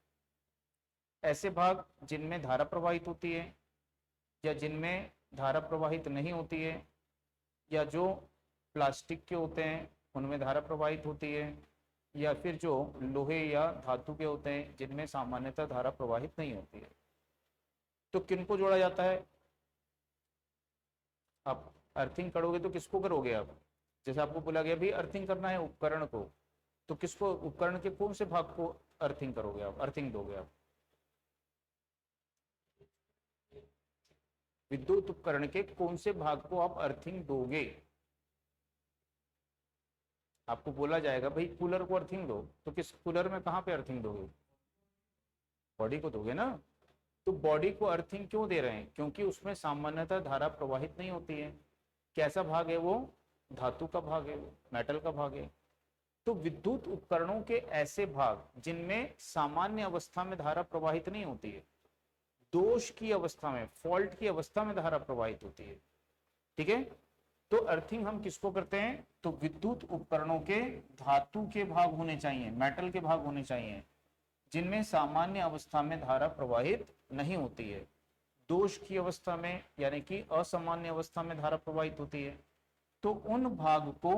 Speaker 1: ऐसे भाग जिनमें धारा प्रवाहित होती है या जिनमें धारा प्रवाहित नहीं होती है, या जो प्लास्टिक के होते हैं उनमें धारा प्रवाहित होती है, या फिर जो लोहे या धातु के होते हैं जिनमें सामान्यतः धारा प्रवाहित नहीं होती है। तो किनको जोड़ा जाता है, आप अर्थिंग करोगे तो किसको करोगे आप, जैसे आपको बोला गया भी अर्थिंग करना है उपकरण को, तो किसको, उपकरण के कौन से भाग को अर्थिंग करोगे आप, अर्थिंग दोगे आप, विद्युत उपकरण के कौन से भाग को आप अर्थिंग दोगे। आपको बोला जाएगा भाई कूलर को अर्थिंग दो, तो किस कूलर में कहां पे अर्थिंग दोगे, बॉडी को दोगे ना। तो बॉडी को अर्थिंग क्यों दे रहे हैं, क्योंकि उसमें सामान्यतः धारा प्रवाहित नहीं होती है। कैसा भाग है वो, धातु का भाग है, मेटल का भाग है। तो विद्युत उपकरणों के ऐसे भाग जिनमें सामान्य अवस्था में धारा प्रवाहित नहीं होती है, दोष की अवस्था में, फॉल्ट की अवस्था में धारा प्रवाहित होती है, ठीक है। तो अर्थिंग हम किसको करते हैं, तो विद्युत उपकरणों के धातु के भाग होने चाहिए, मेटल के भाग होने चाहिए, जिनमें सामान्य अवस्था में धारा प्रवाहित नहीं होती है, दोष की अवस्था में यानी कि असामान्य अवस्था में धारा प्रवाहित होती है। तो उन भाग को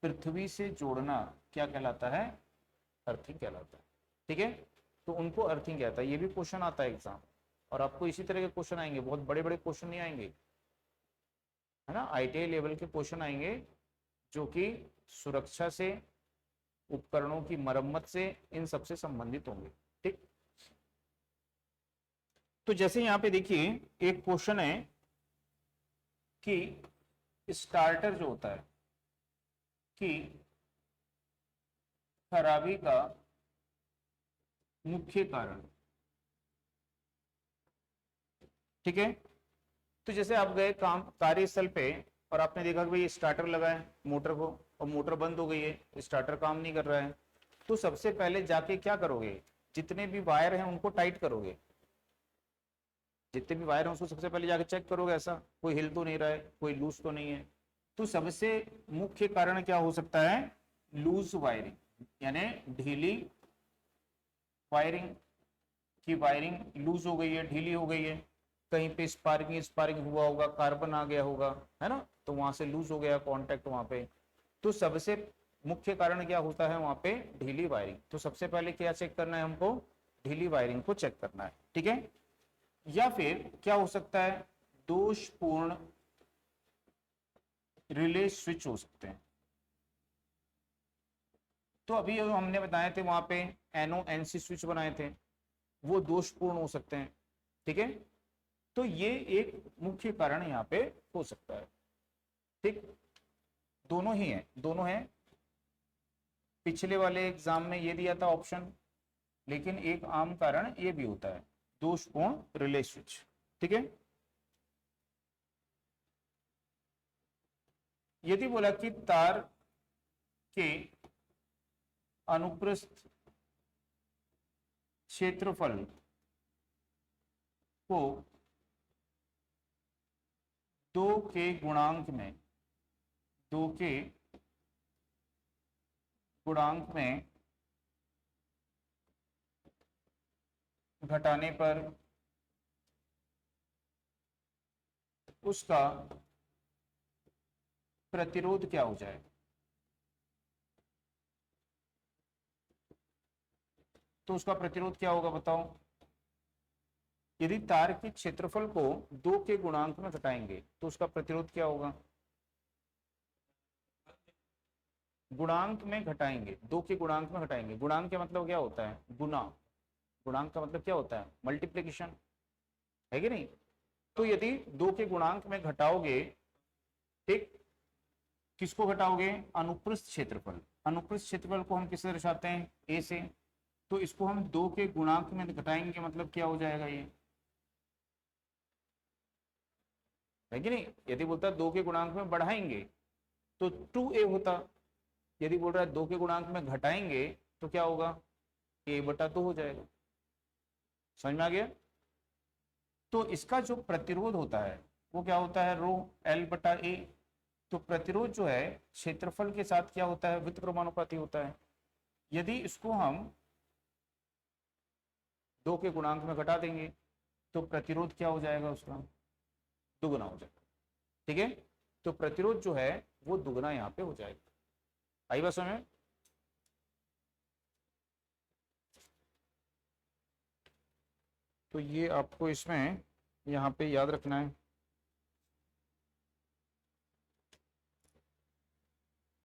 Speaker 1: पृथ्वी से जोड़ना क्या कहलाता है, अर्थिंग कहलाता है, ठीक है। तो उनको अर्थिंग कहता है। ये भी क्वेश्चन आता है एग्जाम, और आपको इसी तरह के क्वेश्चन आएंगे, बहुत बड़े बड़े क्वेश्चन नहीं आएंगे, है ना, आईटीआई लेवल के क्वेश्चन आएंगे जो कि सुरक्षा से, उपकरणों की मरम्मत से, इन सबसे संबंधित होंगे। ठीक। तो जैसे यहां पे देखिए एक क्वेश्चन है कि स्टार्टर जो होता है कि खराबी का मुख्य कारण, ठीक है। तो जैसे आप गए काम कार्यस्थल पे और आपने देखा कि भाई स्टार्टर लगा है मोटर को, और मोटर बंद हो गई है, स्टार्टर काम नहीं कर रहा है, तो सबसे पहले जाके क्या करोगे, जितने भी वायर हैं उनको टाइट करोगे, जितने भी वायर हैं उसको सबसे पहले जाके चेक करोगे, ऐसा कोई हिल तो नहीं रहा है, कोई लूज तो नहीं है। तो सबसे मुख्य कारण क्या हो सकता है, लूज वायरिंग, यानी ढीली वायरिंग, की वायरिंग लूज हो गई है, ढीली हो गई है, कहीं पे स्पार्किंग स्पार्किंग हुआ होगा, कार्बन आ गया होगा, है ना, तो वहां से लूज हो गया कांटेक्ट वहां पे। तो सबसे मुख्य कारण क्या होता है वहां पे, ढीली वायरिंग। तो सबसे पहले क्या चेक करना है हमको, ढीली वायरिंग को चेक करना है, ठीक है। या फिर क्या हो सकता है, दोषपूर्ण रिले स्विच हो सकते हैं। तो अभी हमने बताए थे वहां पे एनओ एनसी स्विच बनाए थे, वो दोषपूर्ण हो सकते हैं, ठीक है। तो ये एक मुख्य कारण यहाँ पे हो सकता है, ठीक। दोनों ही है, दोनों है। पिछले वाले एग्जाम में ये दिया था ऑप्शन, लेकिन एक आम कारण ये भी होता है, दोषपूर्ण रिले स्विच, ठीक है। यदि बोला कि तार के अनुप्रस्थ क्षेत्रफल को 2 के गुणांक में, 2 के गुणांक में घटाने पर उसका प्रतिरोध क्या हो जाएगा। तो उसका प्रतिरोध क्या होगा बताओ। यदि तार के क्षेत्रफल को 2 के गुणांक में घटाएंगे तो उसका प्रतिरोध क्या होगा। गुणांक में घटाएंगे, 2 के गुणांक में घटाएंगे। गुणांक का मतलब क्या होता है, गुना। गुणांक का मतलब क्या होता है, मल्टीप्लीकेशन, है कि नहीं। तो यदि 2 के गुणांक में घटाओगे, ठीक, किसको घटाओगे, अनुप्रस्थ क्षेत्रफल। अनुप्रस्थ क्षेत्रफल को हम किससे दर्शाते हैं, ए से। तो इसको हम 2 के गुणांक में घटाएंगे, मतलब क्या हो जाएगा ये, है कि नहीं। यदि बोलता है 2 के गुणांक में बढ़ाएंगे तो 2a होता। यदि बोल रहा है 2 के गुणांक में घटाएंगे तो क्या होगा, a/2 हो जाएगा। समझ में आ गया। तो इसका जो प्रतिरोध होता है वो क्या होता है, रो L/A। तो प्रतिरोध जो है क्षेत्रफल के साथ क्या होता है, व्युत्क्रमानुपाती प्रमाणुपाती होता है। यदि इसको हम 2 के गुणांक में घटा देंगे तो प्रतिरोध क्या हो जाएगा, उसका दुगुना हो जाएगा। ठीक है, तो प्रतिरोध जो है वो दुगुना यहाँ पे हो जाएगा। आई बात समझ में। तो ये आपको इसमें यहाँ पे याद रखना है।